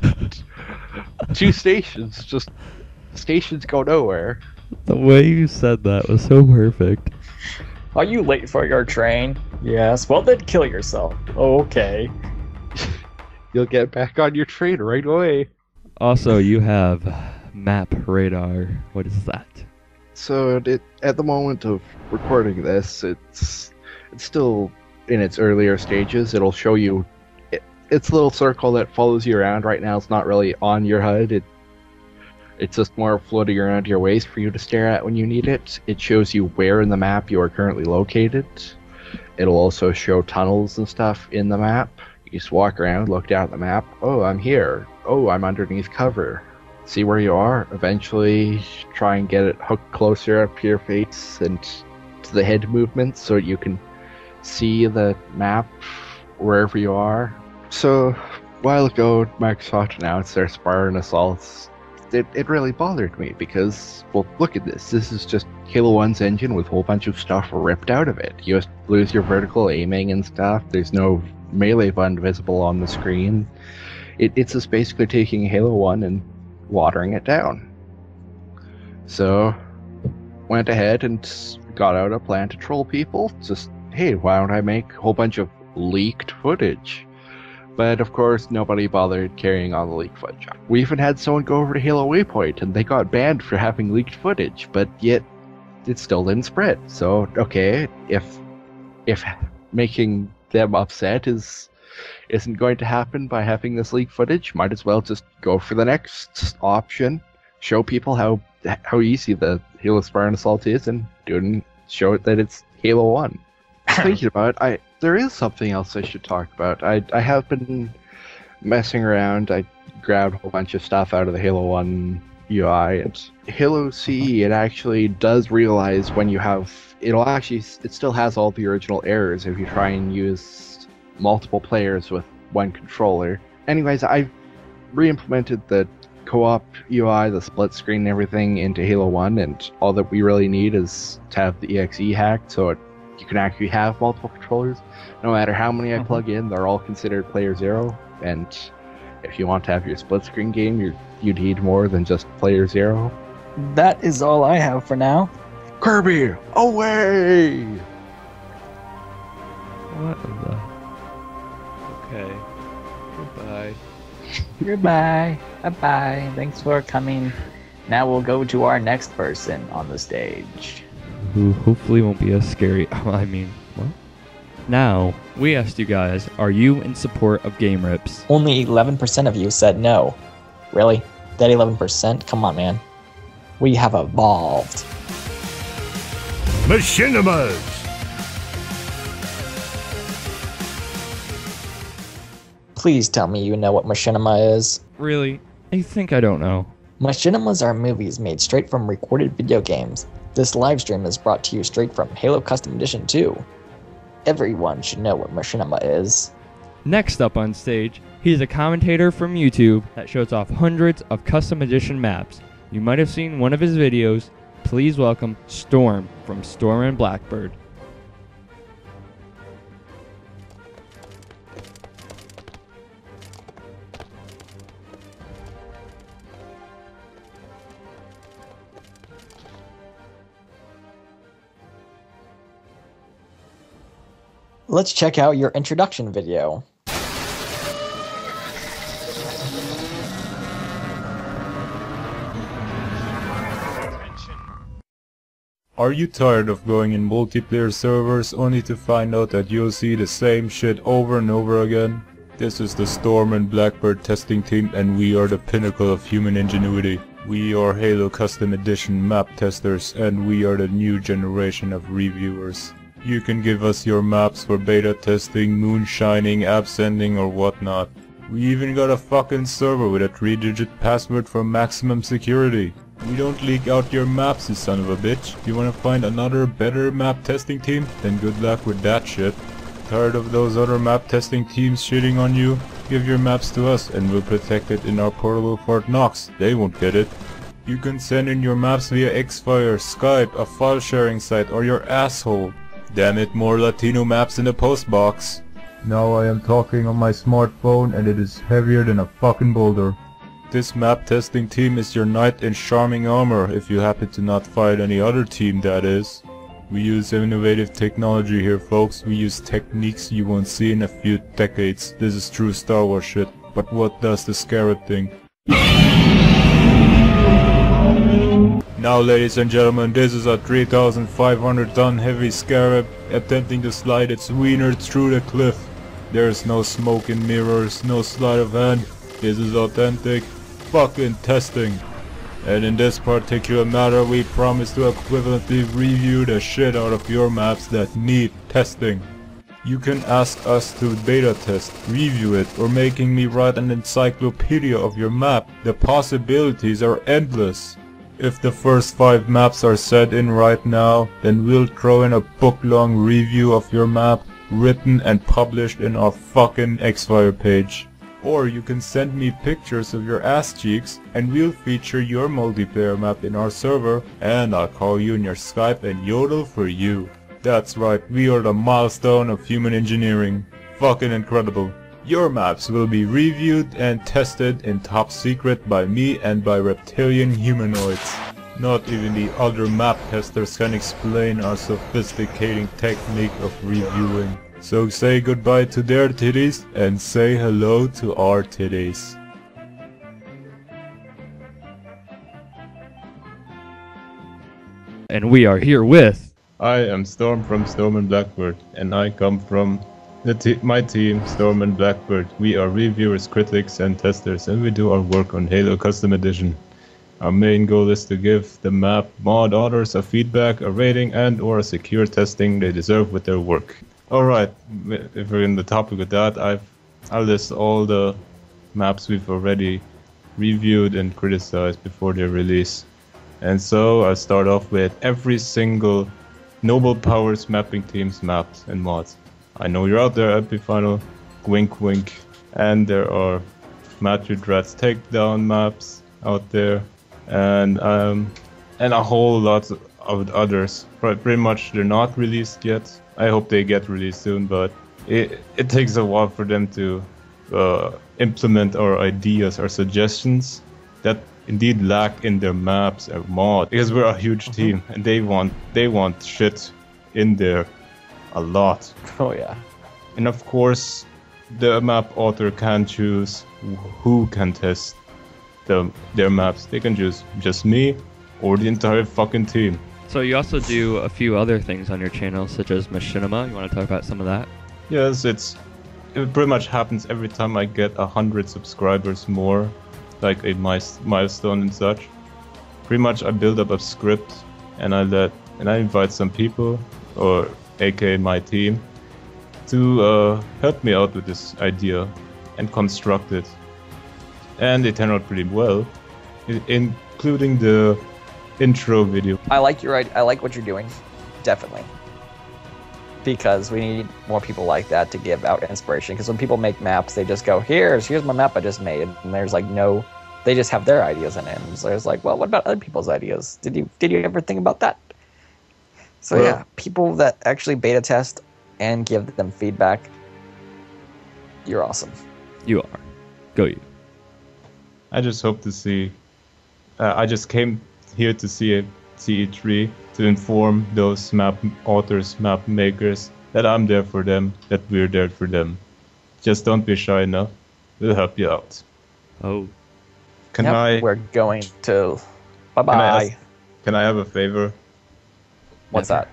Speaker 17: 2 stations, just stations go nowhere.
Speaker 2: The way you said that was so perfect.
Speaker 1: Are you late for your train? Yes. Well, then kill yourself. Okay.
Speaker 17: You'll get back on your train right away.
Speaker 2: Also, you have map radar. What is that?
Speaker 17: So at the moment of recording this, it's still in its earlier stages. It'll show you its little circle that follows you around. Right now, it's not really on your HUD. It's just more floating around your waist for you to stare at when you need it. It shows you where in the map you are currently located. It'll also show tunnels and stuff in the map. You just walk around, look down at the map. Oh, I'm here. Oh, I'm underneath cover. See where you are. Eventually, try and get it hooked closer up to your face and to the head movement so you can see the map wherever you are. So, a while ago, Microsoft announced their Spartan assaults. It really bothered me because, well, look at this. This is just Halo 1's engine with a whole bunch of stuff ripped out of it. You just lose your vertical aiming and stuff. There's no melee button visible on the screen. It's just basically taking Halo 1 and watering it down. So, went ahead and got out a plan to troll people. Just, hey, why don't I make a whole bunch of leaked footage? But of course, nobody bothered carrying on the leaked footage. We even had someone go over to Halo Waypoint, and they got banned for having leaked footage, but yet it still didn't spread. So, okay, if making them upset isn't going to happen by having this leaked footage, might as well just go for the next option, show people how easy the Halo Spartan Assault is, and show it that it's Halo 1. Thinking about it, there is something else I should talk about. I have been messing around. I grabbed a whole bunch of stuff out of the Halo 1 UI. It's Halo CE. It actually does realize when you have... It still has all the original errors if you try and use multiple players with one controller. Anyways, I've re-implemented the co-op UI, the split screen and everything into Halo 1, and all that we really need is to have the EXE hacked so you can actually have multiple controllers. No matter how many I plug in, they're all considered player 0, and if you want to have your split screen game, you need more than just player 0.
Speaker 1: That is all I have for now.
Speaker 17: Kirby, away!
Speaker 2: What the... Okay. Goodbye.
Speaker 1: Goodbye. Bye-bye. Thanks for coming. Now we'll go to our next person on the stage.
Speaker 2: Who hopefully won't be as scary. I mean, what? Now, we asked you guys, are you in support of game rips?
Speaker 1: Only 11% of you said no. Really? That 11%? Come on, man. We have evolved.
Speaker 6: Machinimas!
Speaker 1: Please tell me you know what machinima is.
Speaker 2: Really? I think I don't know.
Speaker 1: Machinimas are movies made straight from recorded video games. This live stream is brought to you straight from Halo Custom Edition 2. Everyone should know what machinima is.
Speaker 2: Next up on stage, he's a commentator from YouTube that shows off hundreds of custom edition maps. You might have seen one of his videos. Please welcome Storm from Storm and Blackbird.
Speaker 1: Let's check out your introduction video.
Speaker 11: Are you tired of going in multiplayer servers only to find out that you'll see the same shit over and over again? This is the Storm and Blackbird testing team, and we are the pinnacle of human ingenuity. We are Halo Custom Edition map testers, and we are the new generation of reviewers. You can give us your maps for beta testing, moonshining, app sending or whatnot. We even got a fucking server with a 3-digit password for maximum security. We don't leak out your maps, you son of a bitch. You wanna find another better map testing team? Then good luck with that shit. Tired of those other map testing teams shitting on you? Give your maps to us and we'll protect it in our portable Fort Knox. They won't get it. You can send in your maps via Xfire, Skype, a file sharing site or your asshole. Damn it, more Latino maps in the post box. Now I am talking on my smartphone and it is heavier than a fucking boulder. This map testing team is your knight in charming armor if you happen to not fight any other team, that is. We use innovative technology here, folks. We use techniques you won't see in a few decades. This is true Star Wars shit. But what does the scarab thing? Now, ladies and gentlemen, this is a 3,500 ton heavy scarab attempting to slide its wiener through the cliff. There's no smoke and mirrors, no sleight of hand. This is authentic fucking testing. And in this particular matter, we promise to equivalently review the shit out of your maps that need testing. You can ask us to beta test, review it, or making me write an encyclopedia of your map. The possibilities are endless. If the first 5 maps are set in right now, then we'll throw in a book-long review of your map, written and published in our fucking Xfire page. Or you can send me pictures of your ass cheeks and we'll feature your multiplayer map in our server and I'll call you in your Skype and yodel for you. That's right, we are the milestone of human engineering. Fucking incredible. Your maps will be reviewed and tested in top secret by me and by reptilian humanoids. Not even the other map testers can explain our sophisticated technique of reviewing. So say goodbye to their titties and say hello to our titties.
Speaker 2: And we are here with...
Speaker 11: I am Storm from Storm and Blackbird, and I come from my team, Storm and Blackbird. We are reviewers, critics, and testers, and we do our work on Halo Custom Edition. Our main goal is to give the map mod authors a feedback, a rating, and or a secure testing they deserve with their work. Alright, if we're in the topic of that, I'll list all the maps we've already reviewed and criticized before their release. And so I'll start off with every single Noble Powers mapping team's maps and mods. I know you're out there, Epifinal, wink wink. And there are Matthew Drat's takedown maps out there, and a whole lot of others. Pretty much they're not released yet. I hope they get released soon, but it takes a while for them to implement our ideas, our suggestions that indeed lack in their maps or mod, because we're a huge team and they want shit in there a lot.
Speaker 1: Oh yeah.
Speaker 11: And of course the map author can choose who can test their maps. They can choose just me or the entire fucking team.
Speaker 2: So you also do a few other things on your channel, such as Machinima. You want to talk about some of that?
Speaker 11: Yes, it pretty much happens every time I get 100 subscribers more, like a milestone and such. Pretty much I build up a script and I invite some people, or aka my team, to help me out with this idea and construct it. And it turned out pretty well, including the intro video.
Speaker 1: I like what you're doing, definitely. Because we need more people like that to give out inspiration. Because when people make maps, they just go, here's my map I just made, and there's like no, they just have their ideas in it. And so it's like, well, what about other people's ideas? Did you ever think about that? So well, yeah, people that actually beta test and give them feedback, you're awesome.
Speaker 2: You are. Go you.
Speaker 11: I just hope to see. I just came here to see a CE3 to inform those map authors, map makers, that I'm there for them, that we're there for them. Just don't be shy enough. We'll help you out.
Speaker 2: Oh.
Speaker 1: We're going to... Bye-bye.
Speaker 11: Can I have a favor?
Speaker 1: What's that?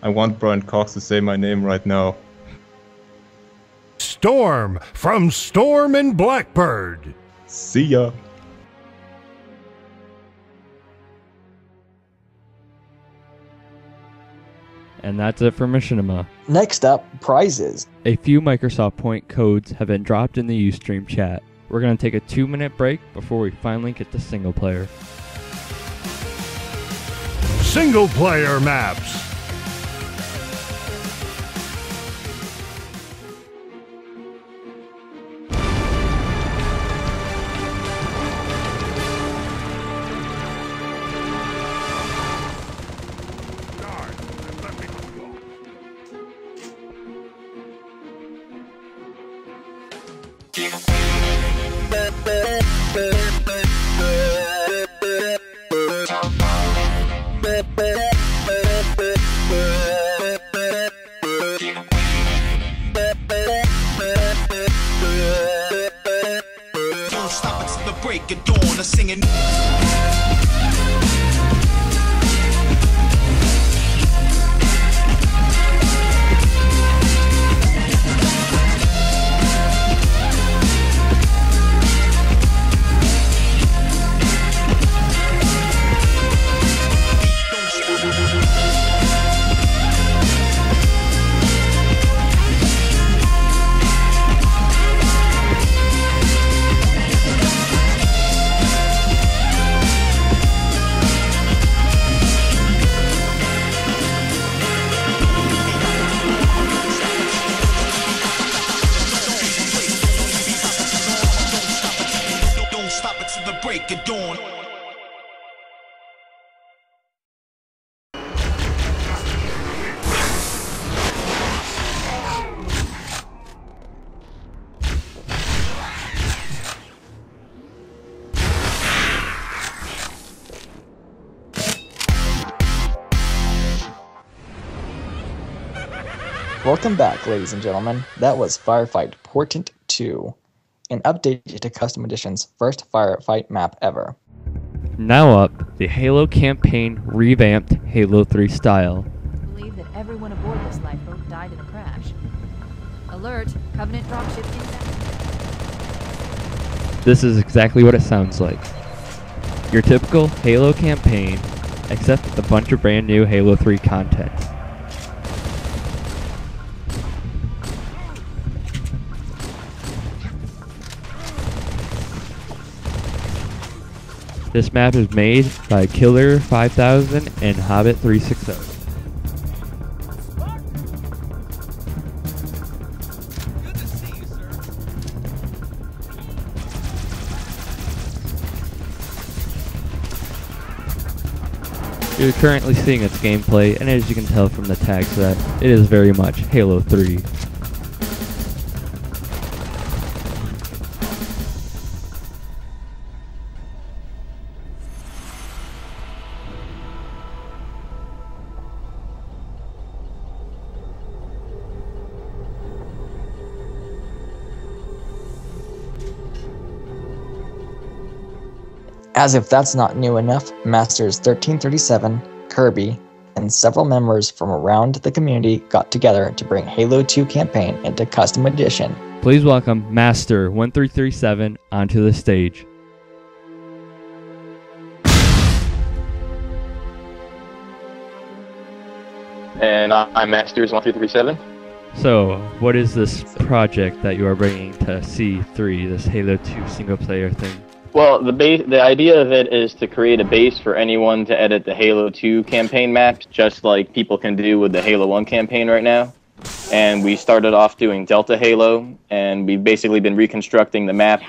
Speaker 11: I want Brian Cox to say my name right now.
Speaker 6: Storm from Storm and Blackbird.
Speaker 11: See ya.
Speaker 2: And that's it for Machinima.
Speaker 1: Next up, prizes.
Speaker 2: A few Microsoft Point codes have been dropped in the Ustream chat. We're going to take a 2-minute break before we finally get to single player.
Speaker 6: Single player maps.
Speaker 18: Don't stop until the break of dawn, I'm singing. Break of dawn.
Speaker 1: Welcome back, ladies and gentlemen. That was Firefight Portent 2, an update to Custom Edition's first firefight map ever.
Speaker 2: Now up, the Halo campaign revamped Halo 3 style.
Speaker 19: I believe that everyone aboard this lifeboat died in a crash. Alert, Covenant dropship inbound.
Speaker 2: This is exactly what it sounds like. Your typical Halo campaign, except with a bunch of brand new Halo 3 content. This map is made by Killer 5000 and Hobbit 360. You're currently seeing its gameplay, and as you can tell from the tag set, it is very much Halo 3.
Speaker 1: As if that's not new enough, Masters 1337, Kirby, and several members from around the community got together to bring Halo 2 campaign into Custom Edition.
Speaker 2: Please welcome Master 1337 onto the stage.
Speaker 20: And I'm Masters 1337.
Speaker 2: So, what is this project that you are bringing to CE3, this Halo 2 single-player thing?
Speaker 20: Well, the idea of it is to create a base for anyone to edit the Halo 2 campaign maps, just like people can do with the Halo 1 campaign right now. And we started off doing Delta Halo, and we've basically been reconstructing the map,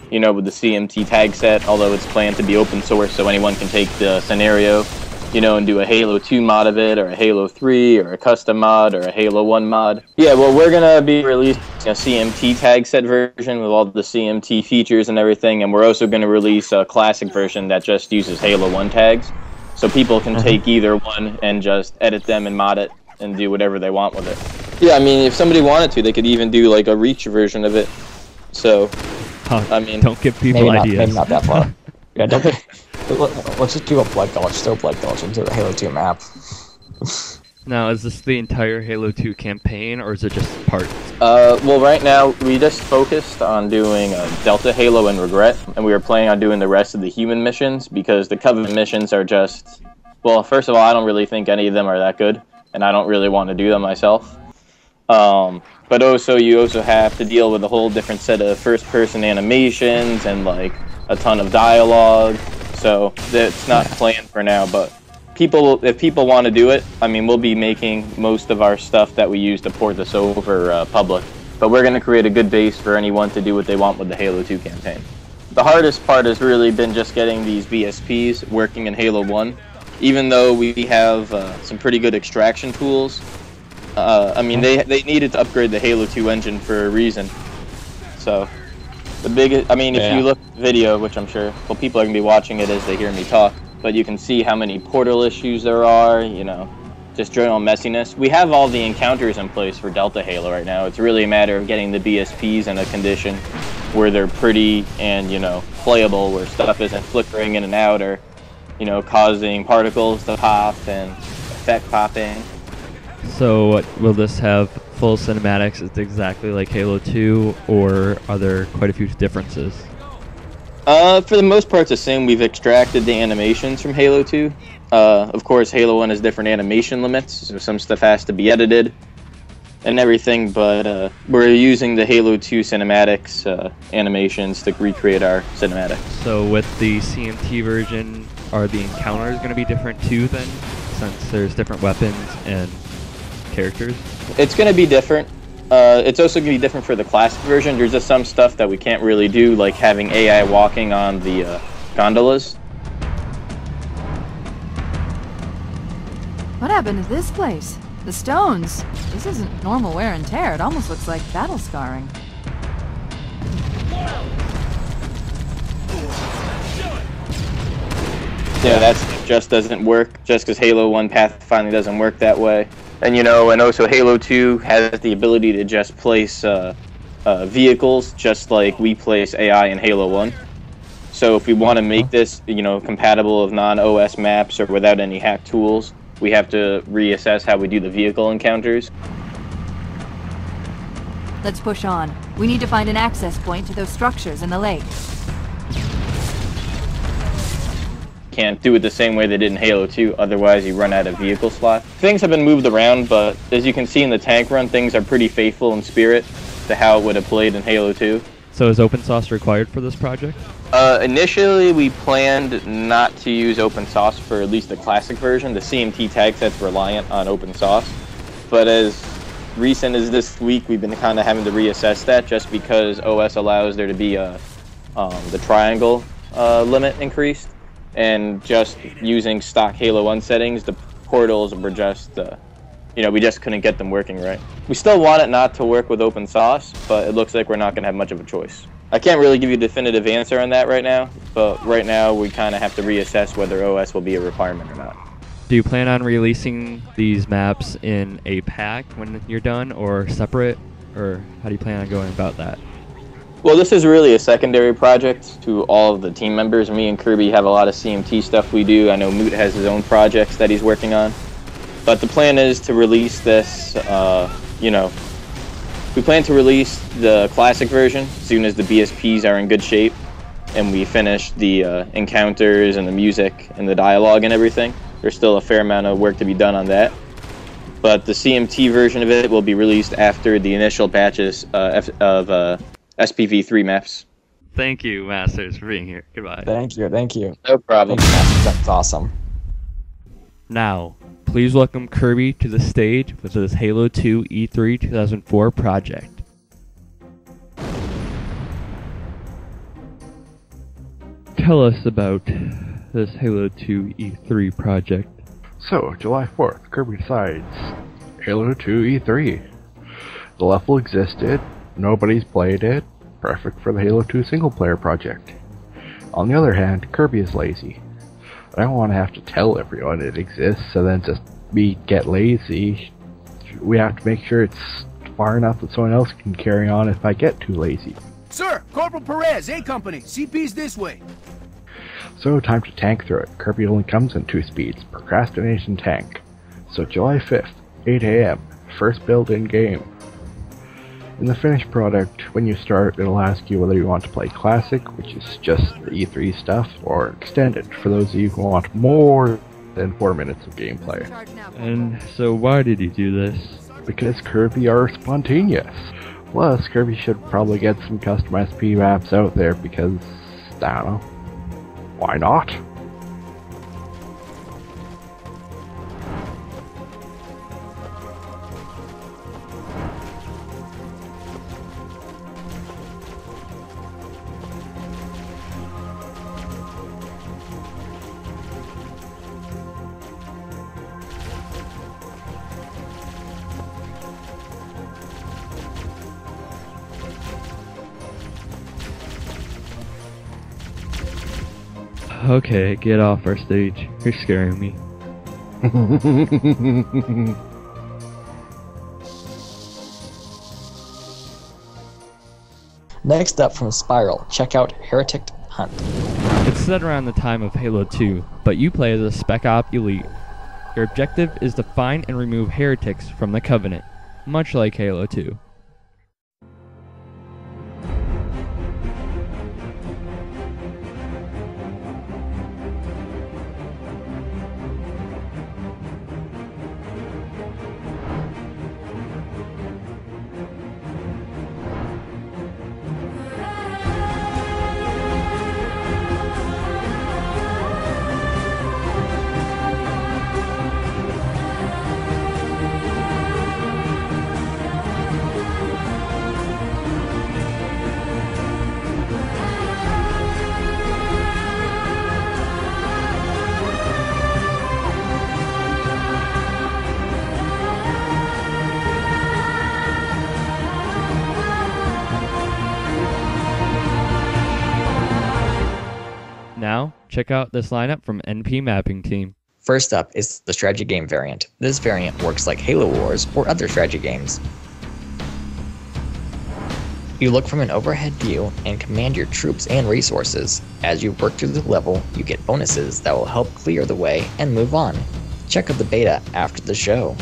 Speaker 20: you know, with the CMT tag set, although it's planned to be open source so anyone can take the scenario, you know, and do a Halo 2 mod of it, or a Halo 3, or a custom mod, or a Halo 1 mod. Yeah, well, we're going to be releasing a CMT tag set version with all the CMT features and everything, and we're also going to release a classic version that just uses Halo 1 tags, so people can take either one and just edit them and mod it and do whatever they want with it. Yeah, I mean, if somebody wanted to, they could even do, like, a Reach version of it. So, I mean...
Speaker 2: Don't give people ideas.
Speaker 1: Maybe not that far. Yeah, don't get... Let's just do a Blood Gulch, throw Blood Gulch into the Halo 2 map.
Speaker 2: Now, is this the entire Halo 2 campaign, or is it just parts?
Speaker 20: Well, right now, we just focused on doing Delta Halo and Regret, and we were planning on doing the rest of the human missions, because the Covenant missions are just... Well, first of all, I don't really think any of them are that good, and I don't really want to do them myself. But also, you also have to deal with a whole different set of first-person animations, and, like, a ton of dialogue. So it's not planned for now, but if people want to do it, I mean, we'll be making most of our stuff that we use to port this over public. But we're going to create a good base for anyone to do what they want with the Halo 2 campaign. The hardest part has really been just getting these VSPs working in Halo 1. Even though we have some pretty good extraction tools, I mean, they needed to upgrade the Halo 2 engine for a reason. So... The biggest, I mean, if you look at the video, which I'm sure, well, people are going to be watching it as they hear me talk, but you can see how many portal issues there are, you know, just general messiness. We have all the encounters in place for Delta Halo right now. It's really a matter of getting the BSPs in a condition where they're pretty and, you know, playable, where stuff isn't flickering in and out or, you know, causing particles to pop and effect popping.
Speaker 2: So, will this have full cinematics? It's exactly like Halo 2, or are there quite a few differences?
Speaker 20: For the most part, it's the same. We've extracted the animations from Halo 2. Of course, Halo 1 has different animation limits, so some stuff has to be edited and everything, but we're using the Halo 2 cinematics animations to recreate our cinematics.
Speaker 2: So with the CMT version, are the encounters going to be different too then, since there's different weapons and characters?
Speaker 20: It's going to be different. It's also going to be different for the classic version. There's just some stuff that we can't really do, like having AI walking on the gondolas.
Speaker 19: What happened to this place? The stones. This isn't normal wear and tear. It almost looks like battle scarring.
Speaker 20: Yeah, that just doesn't work. Just because Halo 1 Pathfinding doesn't work that way. And and also Halo 2 has the ability to just place vehicles just like we place AI in Halo 1. So if we want to make this, compatible with non-OS maps or without any hack tools, we have to reassess how we do the vehicle encounters.
Speaker 19: Let's push on. We need to find an access point to those structures in the lake.
Speaker 20: Can't do it the same way they did in Halo 2, otherwise you run out of vehicle slot. Things have been moved around, but as you can see in the tank run, things are pretty faithful in spirit to how it would have played in Halo 2.
Speaker 2: So is open source required for this project?
Speaker 20: Initially, we planned not to use open source for at least the classic version. The CMT tag set's reliant on open source. But as recent as this week, we've been kind of having to reassess that just because OS allows there to be the triangle limit increased. And just using stock Halo 1 settings, the portals were just, we just couldn't get them working right. We still want it not to work with open source, but it looks like we're not going to have much of a choice. I can't really give you a definitive answer on that right now, but right now we kind of have to reassess whether OS will be a requirement or not.
Speaker 2: Do you plan on releasing these maps in a pack when you're done, or separate, or how do you plan on going about that?
Speaker 20: Well, this is really a secondary project to all of the team members. Me and Kirby have a lot of CMT stuff we do. I know Moot has his own projects that he's working on. But the plan is to release this, we plan to release the classic version as soon as the BSPs are in good shape and we finish the encounters and the music and the dialogue and everything. There's still a fair amount of work to be done on that. But the CMT version of it will be released after the initial batches of SPV3 maps.
Speaker 2: Thank you, Masters, for being here. Goodbye.
Speaker 1: Thank you.
Speaker 20: No problem.
Speaker 1: Thanks, Masters. That's awesome.
Speaker 2: Now, please welcome Kirby to the stage with this Halo 2 E3 2004 project. Tell us about this Halo 2 E3 project.
Speaker 16: So, July 4th, Kirby decides Halo 2 E3. The level existed, nobody's played it, perfect for the Halo 2 single-player project. On the other hand, Kirby is lazy. I don't want to have to tell everyone it exists, so then just me get lazy. We have to make sure it's far enough that someone else can carry on if I get too lazy.
Speaker 21: Sir, Corporal Perez, A Company, CP's this way.
Speaker 16: So time to tank through it. Kirby only comes in 2 speeds, procrastination tank. So July 5th, 8 AM, first build in game. In the finished product, when you start, it'll ask you whether you want to play Classic, which is just the E3 stuff, or Extended, for those of you who want more than 4 minutes of gameplay.
Speaker 2: And so why did you do this?
Speaker 16: Because Kirby are spontaneous. Plus, Kirby should probably get some custom SP maps out there because, I don't know, why not?
Speaker 2: Okay, get off our stage. You're scaring me.
Speaker 1: Next up from Spiral, check out Heretic Hunt.
Speaker 2: It's set around the time of Halo 2, but you play as a Spec Op Elite. Your objective is to find and remove heretics from the Covenant, much like Halo 2. Now, check out this lineup from NP Mapping Team.
Speaker 1: First up is the strategy game variant. This variant works like Halo Wars or other strategy games. You look from an overhead view and command your troops and resources. As you work through the level, you get bonuses that will help clear the way and move on. Check out the beta after the show.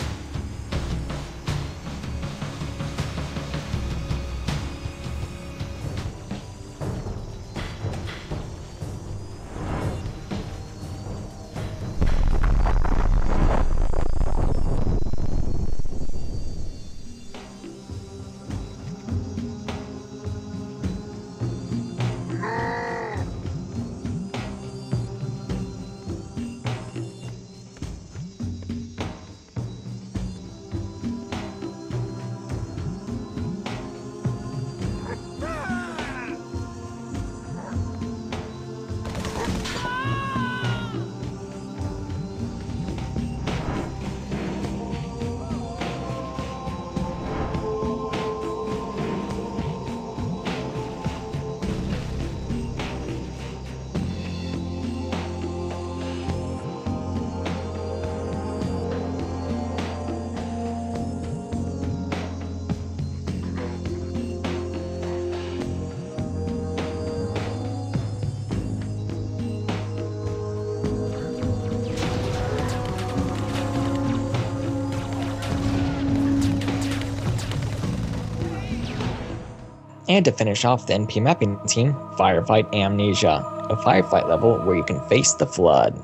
Speaker 1: And to finish off the NP mapping team, Firefight Amnesia, a firefight level where you can face the flood.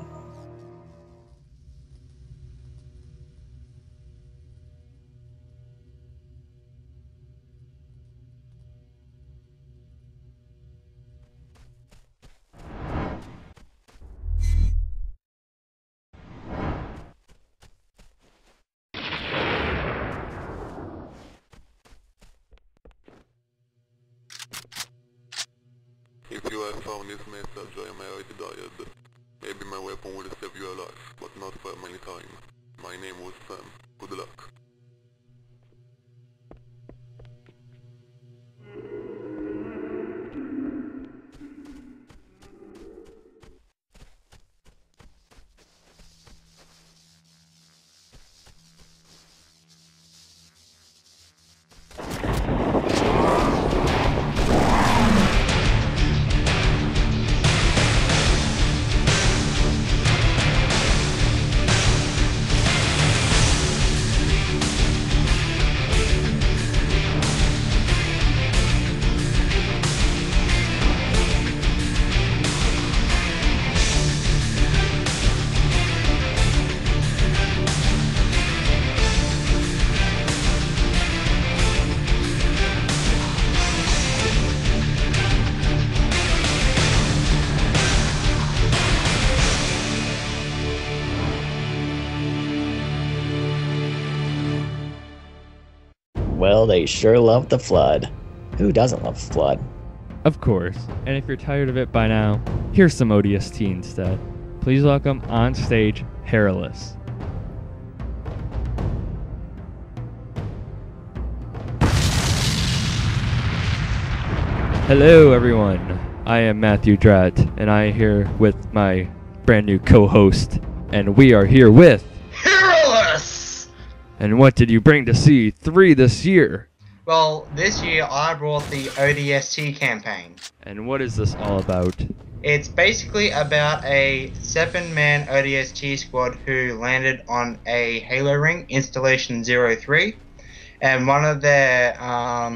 Speaker 4: If you have found this message, I am already died. Maybe my weapon would save your life, but not for many time. My name was Sam. Good luck.
Speaker 1: Well, they sure love the flood. Who doesn't love flood?
Speaker 2: Of course, and if you're tired of it by now, here's some ODST instead. Please welcome on stage Hairless. Hello everyone, I am Matthew Dratt, and I am here with my brand new co-host, and we are here with...
Speaker 22: Hairless!
Speaker 2: And what did you bring to CE3 this year?
Speaker 22: Well, this year I brought the ODST campaign.
Speaker 2: And what is this all about?
Speaker 22: It's basically about a 7-man ODST squad who landed on a Halo ring, Installation 03. And one of their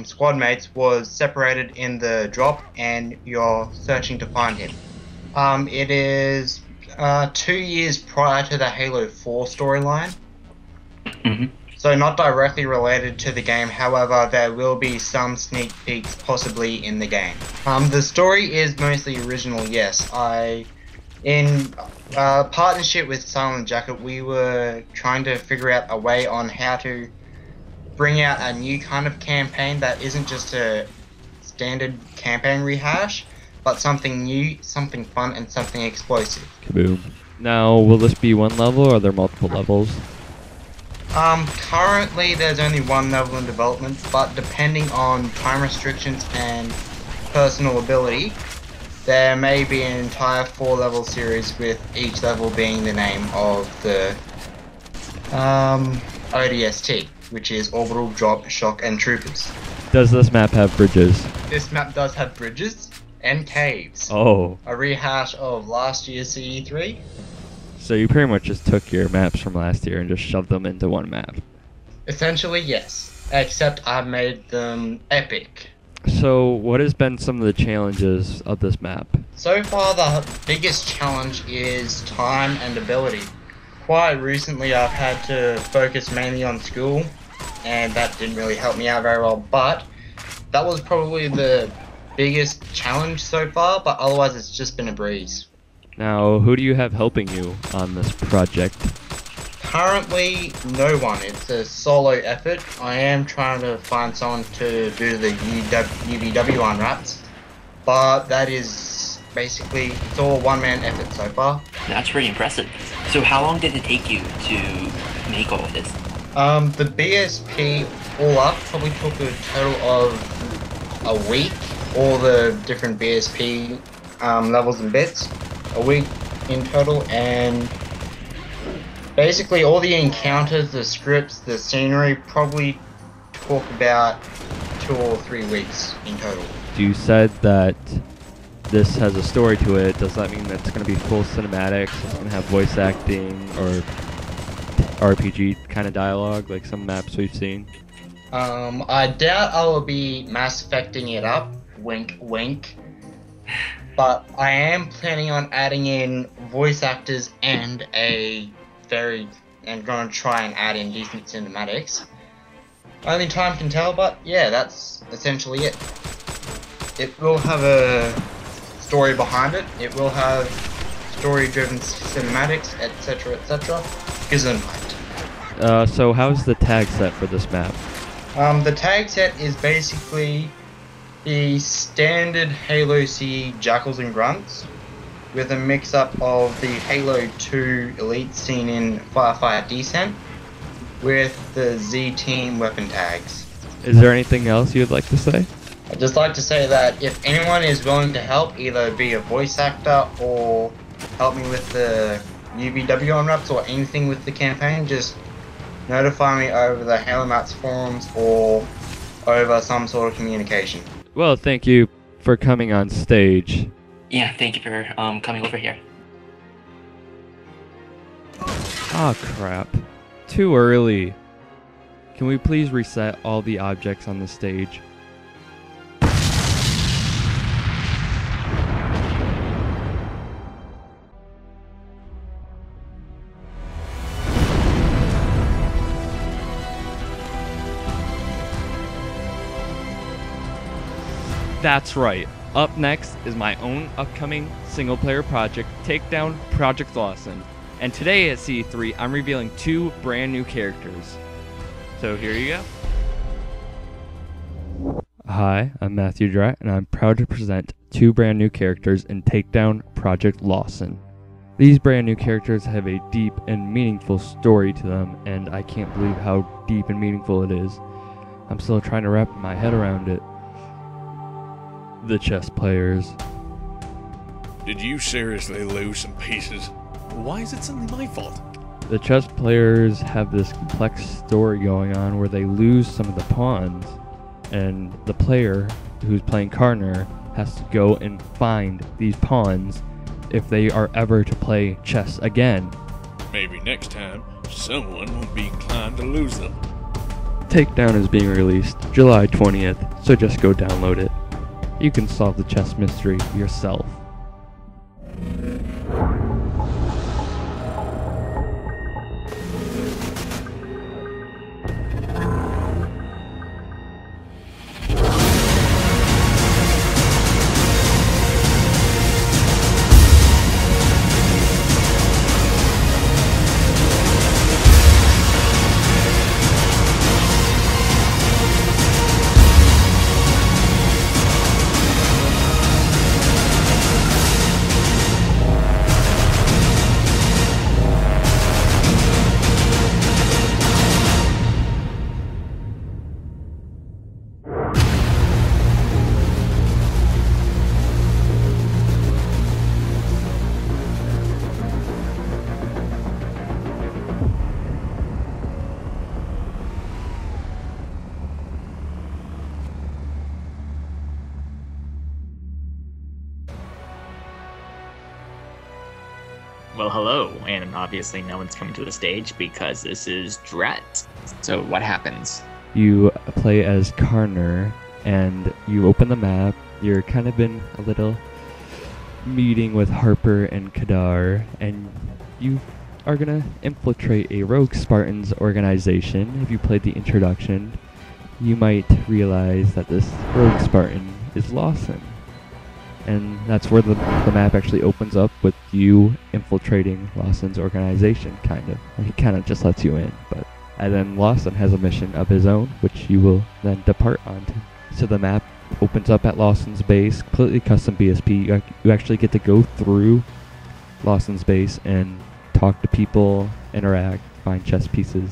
Speaker 22: squad mates was separated in the drop, and you're searching to find him. It is 2 years prior to the Halo 4 storyline, so not directly related to the game. However, there will be some sneak peeks possibly in the game. The story is mostly original, yes. In partnership with Silent Jacket, we were trying to figure out a way on how to bring out a new kind of campaign that isn't just a standard campaign rehash, but something new, something fun, and something explosive.
Speaker 2: Kaboom. Now, will this be one level, or are there multiple levels?
Speaker 22: Currently there's only one level in development, but depending on time restrictions and personal ability, there may be an entire 4-level series with each level being the name of the ODST, which is Orbital, Drop, Shock, and Troopers.
Speaker 2: Does this map have bridges?
Speaker 22: This map does have bridges and caves.
Speaker 2: Oh.
Speaker 22: A rehash of last year's CE3.
Speaker 2: So you pretty much just took your maps from last year and just shoved them into one map.
Speaker 22: Essentially, yes. Except I made them epic.
Speaker 2: So what has been some of the challenges of this map?
Speaker 22: So far, the biggest challenge is time and ability. Quite recently, I've had to focus mainly on school, and that didn't really help me out very well, but that was probably the biggest challenge so far, but otherwise it's just been a breeze.
Speaker 2: Now, who do you have helping you on this project?
Speaker 22: Currently, no one. It's a solo effort. I am trying to find someone to do the UVW unwraps, but that is basically, it's all one-man effort so far.
Speaker 3: That's pretty impressive. So how long did it take you to make all of this?
Speaker 22: The BSP all up probably took a total of a week. All the different BSP levels and bits. A week in total, and basically all the encounters, the scripts, the scenery probably took about 2 or 3 weeks in total.
Speaker 2: You said that this has a story to it. Does that mean that it's going to be full cinematics? It's going to have voice acting or RPG kind of dialogue like some maps we've seen?
Speaker 22: I doubt I will be Mass Effecting it up. Wink, wink. But I am planning on adding in voice actors and going to try and add in decent cinematics. Only time can tell, but yeah, that's essentially it. It will have a story behind it. It will have story-driven cinematics, etc., etc.
Speaker 2: So how's the tag set for this map?
Speaker 22: The tag set is basically the standard Halo CE Jackals and Grunts with a mix-up of the Halo 2 Elite seen in Firefight Descent with the Z-Team weapon tags.
Speaker 2: Is there anything else you'd like to say?
Speaker 22: I'd just like to say that if anyone is willing to help, either be a voice actor or help me with the UVW unwraps or anything with the campaign, just notify me over the Halo Maps forums or over some sort of communication.
Speaker 2: Well, thank you for coming on stage.
Speaker 3: Yeah, thank you for coming over here.
Speaker 2: Ah, crap. Too early. Can we please reset all the objects on the stage? That's right. Up next is my own upcoming single-player project, Takedown Project Lawson. And today at CE3, I'm revealing 2 brand new characters. So here you go. Hi, I'm Matthew Drat, and I'm proud to present 2 brand new characters in Takedown Project Lawson. These brand new characters have a deep and meaningful story to them, and I can't believe how deep and meaningful it is. I'm still trying to wrap my head around it. The chess players.
Speaker 5: Did you seriously lose some pieces? Why is it suddenly my fault?
Speaker 2: The chess players have this complex story going on where they lose some of the pawns, and the player who's playing Karner has to go and find these pawns if they are ever to play chess again.
Speaker 5: Maybe next time, someone won't be inclined to lose them.
Speaker 2: Takedown is being released July 20th, so just go download it. You can solve the chess mystery yourself.
Speaker 1: Well, hello, and obviously no one's coming to the stage because this is Dret. So what happens?
Speaker 2: You play as Karner, and you open the map. You're kind of in a little meeting with Harper and Kadar, and you are gonna infiltrate a rogue Spartans organization. If you played the introduction, you might realize that this rogue Spartan is Lawson. And that's where the map actually opens up with you infiltrating Lawson's organization, kind of. He kind of just lets you in, but... And then Lawson has a mission of his own, which you will then depart onto. So the map opens up at Lawson's base, completely custom BSP. You actually get to go through Lawson's base and talk to people, interact, find chess pieces.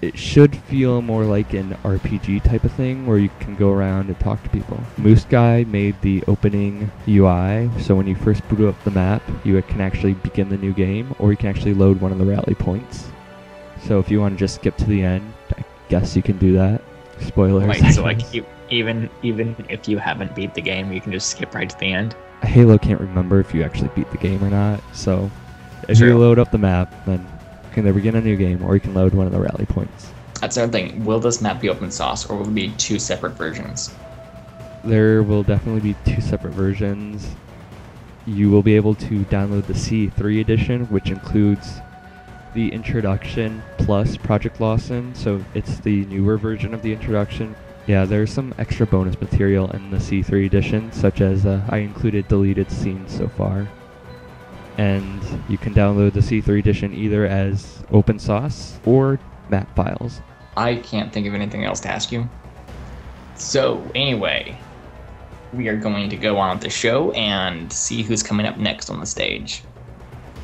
Speaker 2: It should feel more like an RPG type of thing where you can go around and talk to people. Moose Guy made the opening UI, so when you first boot up the map, you can actually begin the new game, or you can actually load one of the rally points. So if you want to just skip to the end, I guess you can do that. Spoilers.
Speaker 1: Wait, so like even if you haven't beat the game, you can just skip right to the end?
Speaker 2: Halo can't remember if you actually beat the game or not, so if
Speaker 1: True.
Speaker 2: you load up the map, then you can either begin a new game, or you can load one of the rally points.
Speaker 1: That's another thing. Will this map be open source, or will it be two separate versions?
Speaker 2: There will definitely be two separate versions. You will be able to download the CE3 edition, which includes the introduction plus Project Lawson, so it's the newer version of the introduction. Yeah, there's some extra bonus material in the C3 edition, such as I included deleted scenes so far. And you can download the C3 edition either as open source or map files.
Speaker 1: I can't think of anything else to ask you. So, anyway, we are going to go on with the show and see who's coming up next on the stage.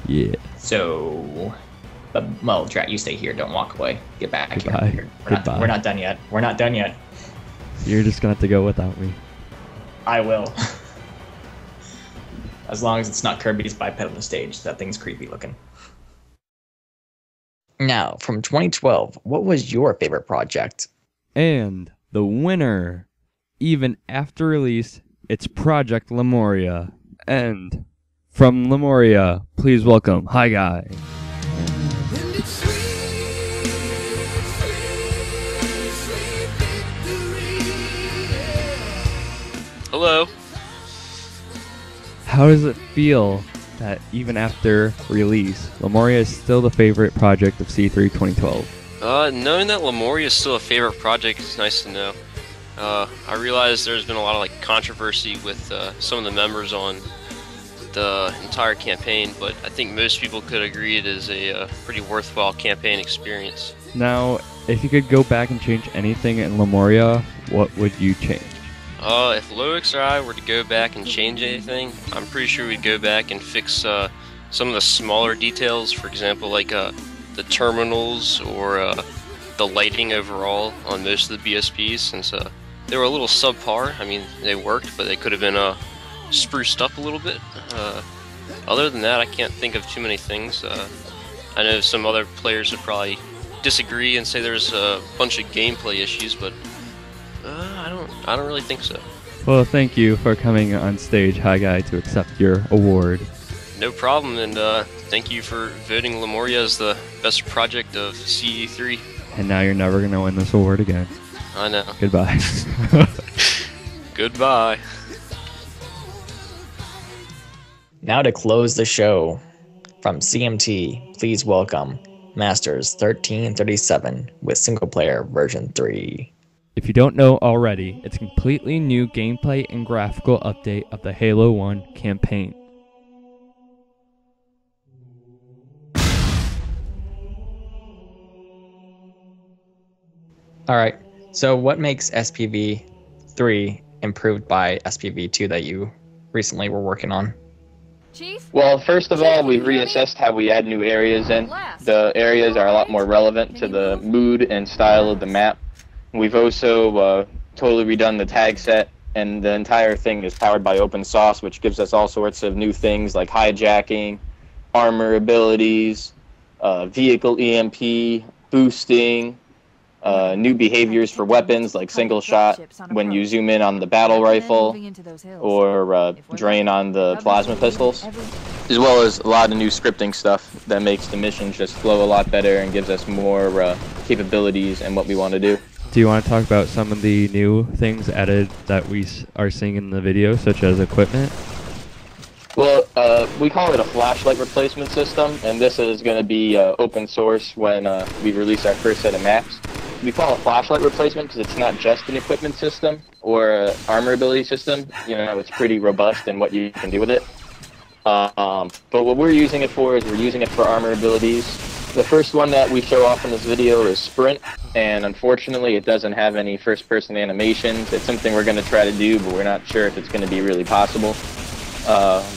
Speaker 2: Yeah.
Speaker 1: So, well, Drat, you stay here. Don't walk away. Get back
Speaker 2: Goodbye.
Speaker 1: here.
Speaker 2: Goodbye.
Speaker 1: We're not done yet. We're not done yet.
Speaker 2: You're just gonna have to go without me.
Speaker 1: I will. As long as it's not Kirby's biped on the stage. That thing's creepy looking. Now, from 2012, what was your favorite project?
Speaker 2: And the winner, even after release, it's Project Lemuria. And from Lemuria, please welcome Hi Guy.
Speaker 7: Hello.
Speaker 2: How does it feel that even after release, Lemuria is still the favorite project of C3 2012?
Speaker 7: Knowing that Lemuria is still a favorite project is nice to know. I realize there's been a lot of controversy with some of the members on the entire campaign, but I think most people could agree it is a pretty worthwhile campaign experience.
Speaker 2: Now, if you could go back and change anything in Lemuria, what would you change?
Speaker 7: If Loix or I were to go back and change anything, I'm pretty sure we'd go back and fix some of the smaller details, for example, the terminals or the lighting overall on most of the BSPs, since they were a little subpar. I mean, they worked, but they could have been spruced up a little bit. Other than that, I can't think of too many things. I know some other players would probably disagree and say there's a bunch of gameplay issues, but I don't really think so.
Speaker 2: Well, thank you for coming on stage, Hi Guy, to accept your award.
Speaker 7: No problem, and thank you for voting Lemuria as the best project of CE3.
Speaker 2: And now you're never going to win this award again.
Speaker 7: I know.
Speaker 2: Goodbye.
Speaker 7: Goodbye.
Speaker 1: Now to close the show, from CMT, please welcome Masters 1337 with single player version 3.
Speaker 2: If you don't know already, it's a completely new gameplay and graphical update of the Halo 1 campaign.
Speaker 1: Alright, so what makes SPV 3 improved by SPV 2 that you recently were working on?
Speaker 20: Well, first of all, we've reassessed how we add new areas in. The areas are a lot more relevant to the mood and style of the map. We've also totally redone the tag set, and the entire thing is powered by open source, which gives us all sorts of new things like hijacking, armor abilities, vehicle EMP, boosting, new behaviors for weapons like single shot when you zoom in on the battle rifle, or drain on the plasma pistols. as well as a lot of new scripting stuff that makes the missions just flow a lot better and gives us more capabilities and what we want to do.
Speaker 2: Do you want to talk about some of the new things added that we are seeing in the video, such as equipment?
Speaker 20: Well, we call it a flashlight replacement system, and this is going to be open source when we release our first set of maps. We call it flashlight replacement because it's not just an equipment system or an armor ability system. You know, it's pretty robust in what you can do with it. But what we're using it for is we're using it for armor abilities. The first one that we show off in this video is Sprint, and unfortunately it doesn't have any first-person animations. It's something we're going to try to do, but we're not sure if it's going to be really possible.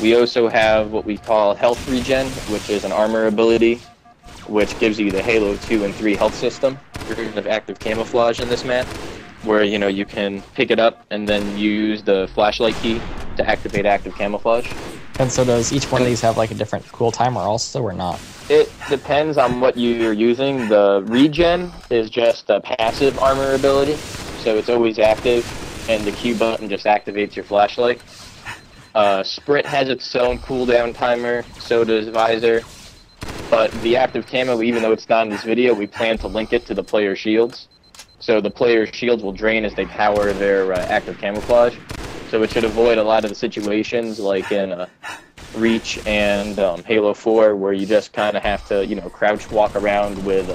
Speaker 20: We also have what we call Health Regen, which is an armor ability, which gives you the Halo 2 and 3 health system. Version of active camouflage in this map, where you can pick it up and then use the flashlight key to activate active camouflage.
Speaker 1: And so does each one of these have like a different cool timer also, or not?
Speaker 20: It depends on what you're using. The regen is just a passive armor ability, so it's always active, and the Q button just activates your flashlight. Sprint has its own cooldown timer, so does Visor, but the active camo, even though it's not in this video, we plan to link it to the player shields. So the player shields will drain as they power their active camouflage. So it should avoid a lot of the situations like in Reach and Halo 4 where you just kind of have to, crouch walk around with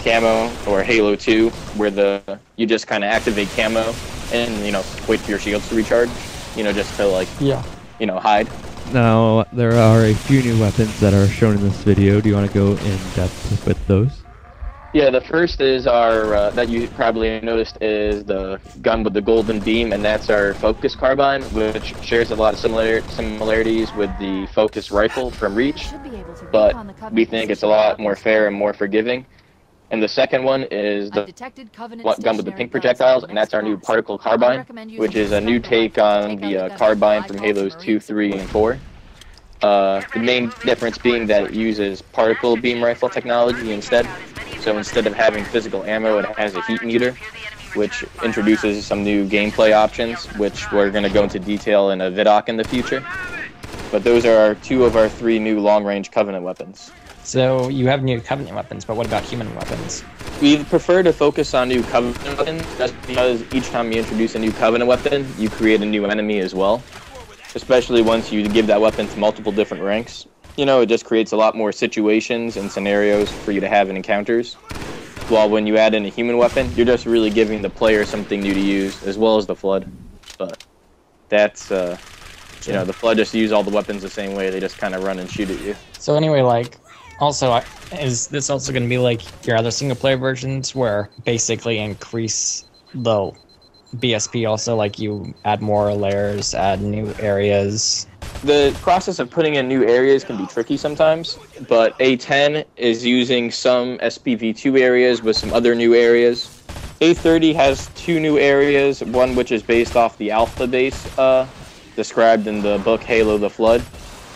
Speaker 20: camo, or Halo 2 where you just kind of activate camo and, wait for your shields to recharge, just to hide.
Speaker 2: Now, there are a few new weapons that are shown in this video. Do you want to go in depth with those?
Speaker 20: Yeah, the first is our, that you probably noticed, is the gun with the golden beam, and that's our focus carbine, which shares a lot of similarities with the focus rifle from Reach, but we think it's a lot more fair and more forgiving. And the second one is the gun with the pink projectiles, and that's our new particle carbine, which is a new take on the carbine from Halos 2, 3, and 4. The main difference being that it uses particle beam rifle technology instead. So instead of having physical ammo, it has a heat meter, which introduces some new gameplay options, which we're going to go into detail in a vidoc in the future. But those are two of our 3 new long-range Covenant weapons.
Speaker 1: So you have new Covenant weapons, but what about human weapons?
Speaker 20: We prefer to focus on new Covenant weapons, just because each time you introduce a new Covenant weapon, you create a new enemy as well. Especially once you give that weapon to multiple different ranks. It just creates a lot more situations and scenarios for you to have in encounters. While when you add in a human weapon, you're just really giving the player something new to use, as well as the Flood. But that's, the Flood just use all the weapons the same way. They just kind of run and shoot at you.
Speaker 1: So anyway, also, is this also going to be like your other single-player versions, where basically increase the BSP also, like you add more layers, add new areas?
Speaker 20: The process of putting in new areas can be tricky sometimes, but A10 is using some SPV2 areas with some other new areas. A30 has 2 new areas, one which is based off the Alpha base described in the book Halo the Flood.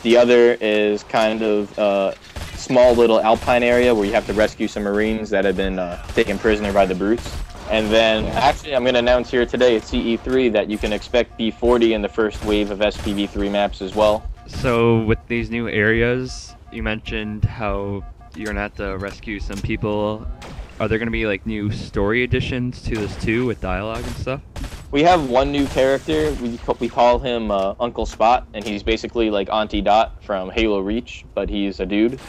Speaker 20: The other is kind of a small little alpine area where you have to rescue some Marines that have been taken prisoner by the Brutes. And then, actually, I'm going to announce here today at CE3 that you can expect B40 in the first wave of SPV3 maps as well.
Speaker 2: So, with these new areas, you mentioned how you're going to have to rescue some people. Are there going to be, new story additions to this, too, with dialogue and stuff?
Speaker 20: We have one new character. We call him Uncle Spot, and he's basically like Auntie Dot from Halo Reach, but he's a dude.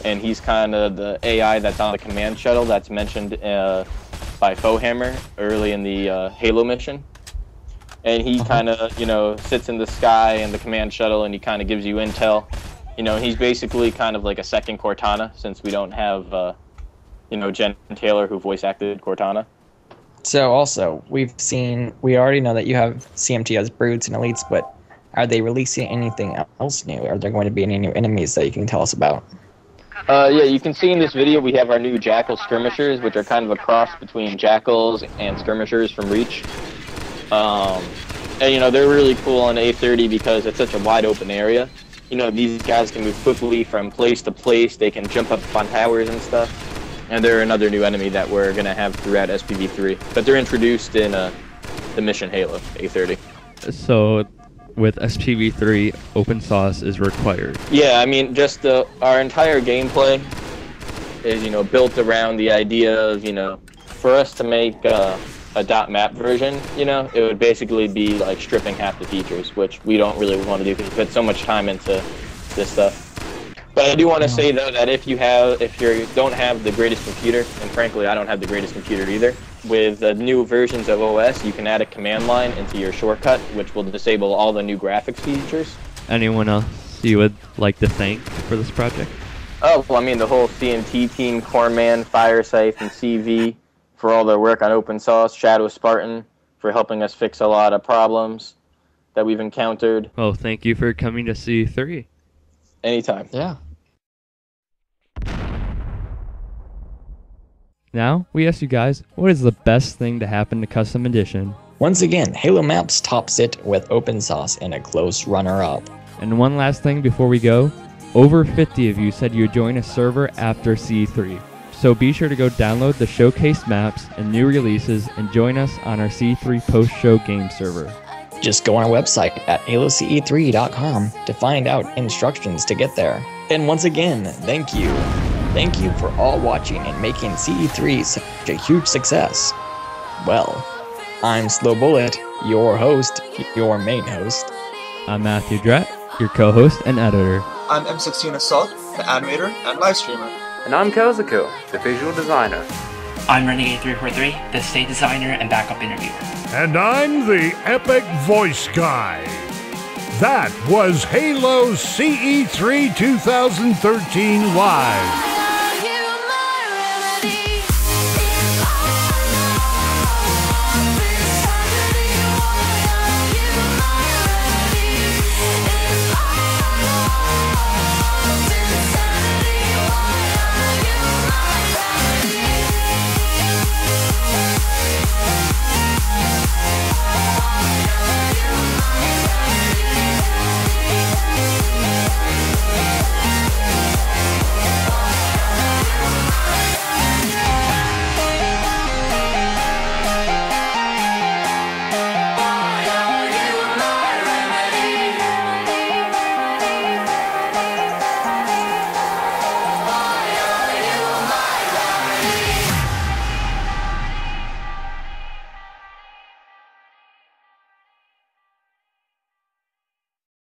Speaker 20: And he's kind of the AI that's on the command shuttle that's mentioned by Foehammer early in the Halo mission. And he kind of, sits in the sky in the command shuttle, and he kind of gives you intel. He's basically kind of like a second Cortana, since we don't have, Jen Taylor, who voice acted Cortana.
Speaker 1: So also, we already know that you have CMT as Brutes and Elites, but are they releasing anything else new? Are there going to be any new enemies that you can tell us about?
Speaker 20: Yeah, you can see in this video we have our new Jackal skirmishers, which are kind of a cross between Jackals and skirmishers from Reach. And they're really cool on A30 because it's such a wide open area. These guys can move quickly from place to place, they can jump up on towers and stuff. And they're another new enemy that we're going to have throughout SPV3. But they're introduced in the mission Halo, A30.
Speaker 2: So, with SPV3, open source is required.
Speaker 20: Yeah, I mean, just our entire gameplay is, built around the idea of, for us to make a .map version, it would basically be like stripping half the features, which we don't really want to do because we put so much time into this stuff. But I do want to say though that if you don't have the greatest computer, and frankly I don't have the greatest computer either, with the new versions of OS you can add a command line into your shortcut which will disable all the new graphics features.
Speaker 2: Anyone else you would like to thank for this project?
Speaker 20: Oh, well, I mean the whole CMT team, Corman, Firesafe, and CV for all their work on open source, Shadow Spartan for helping us fix a lot of problems that we've encountered.
Speaker 2: Well, thank you for coming to CE3.
Speaker 20: Anytime.
Speaker 1: Yeah.
Speaker 2: Now, we ask you guys, what is the best thing to happen to Custom Edition?
Speaker 1: Once again, Halo Maps tops it with open source and a close runner-up.
Speaker 2: And one last thing before we go, over 50 of you said you would join a server after CE3. So be sure to go download the showcase maps and new releases and join us on our CE3 post-show game server.
Speaker 1: Just go on our website at haloce3.com to find out instructions to get there. And once again, thank you. Thank you for all watching and making CE3 such a huge success. Well, I'm Slow Bullet, your host, your main host.
Speaker 2: I'm Matthew Drett, your co-host and editor.
Speaker 8: I'm M16 Assault, the animator and live streamer.
Speaker 9: And I'm Kazuko, the visual designer.
Speaker 3: I'm Renegade343, the stage designer and backup interviewer.
Speaker 6: And I'm the epic voice guy. That was Halo CE3 2013 Live.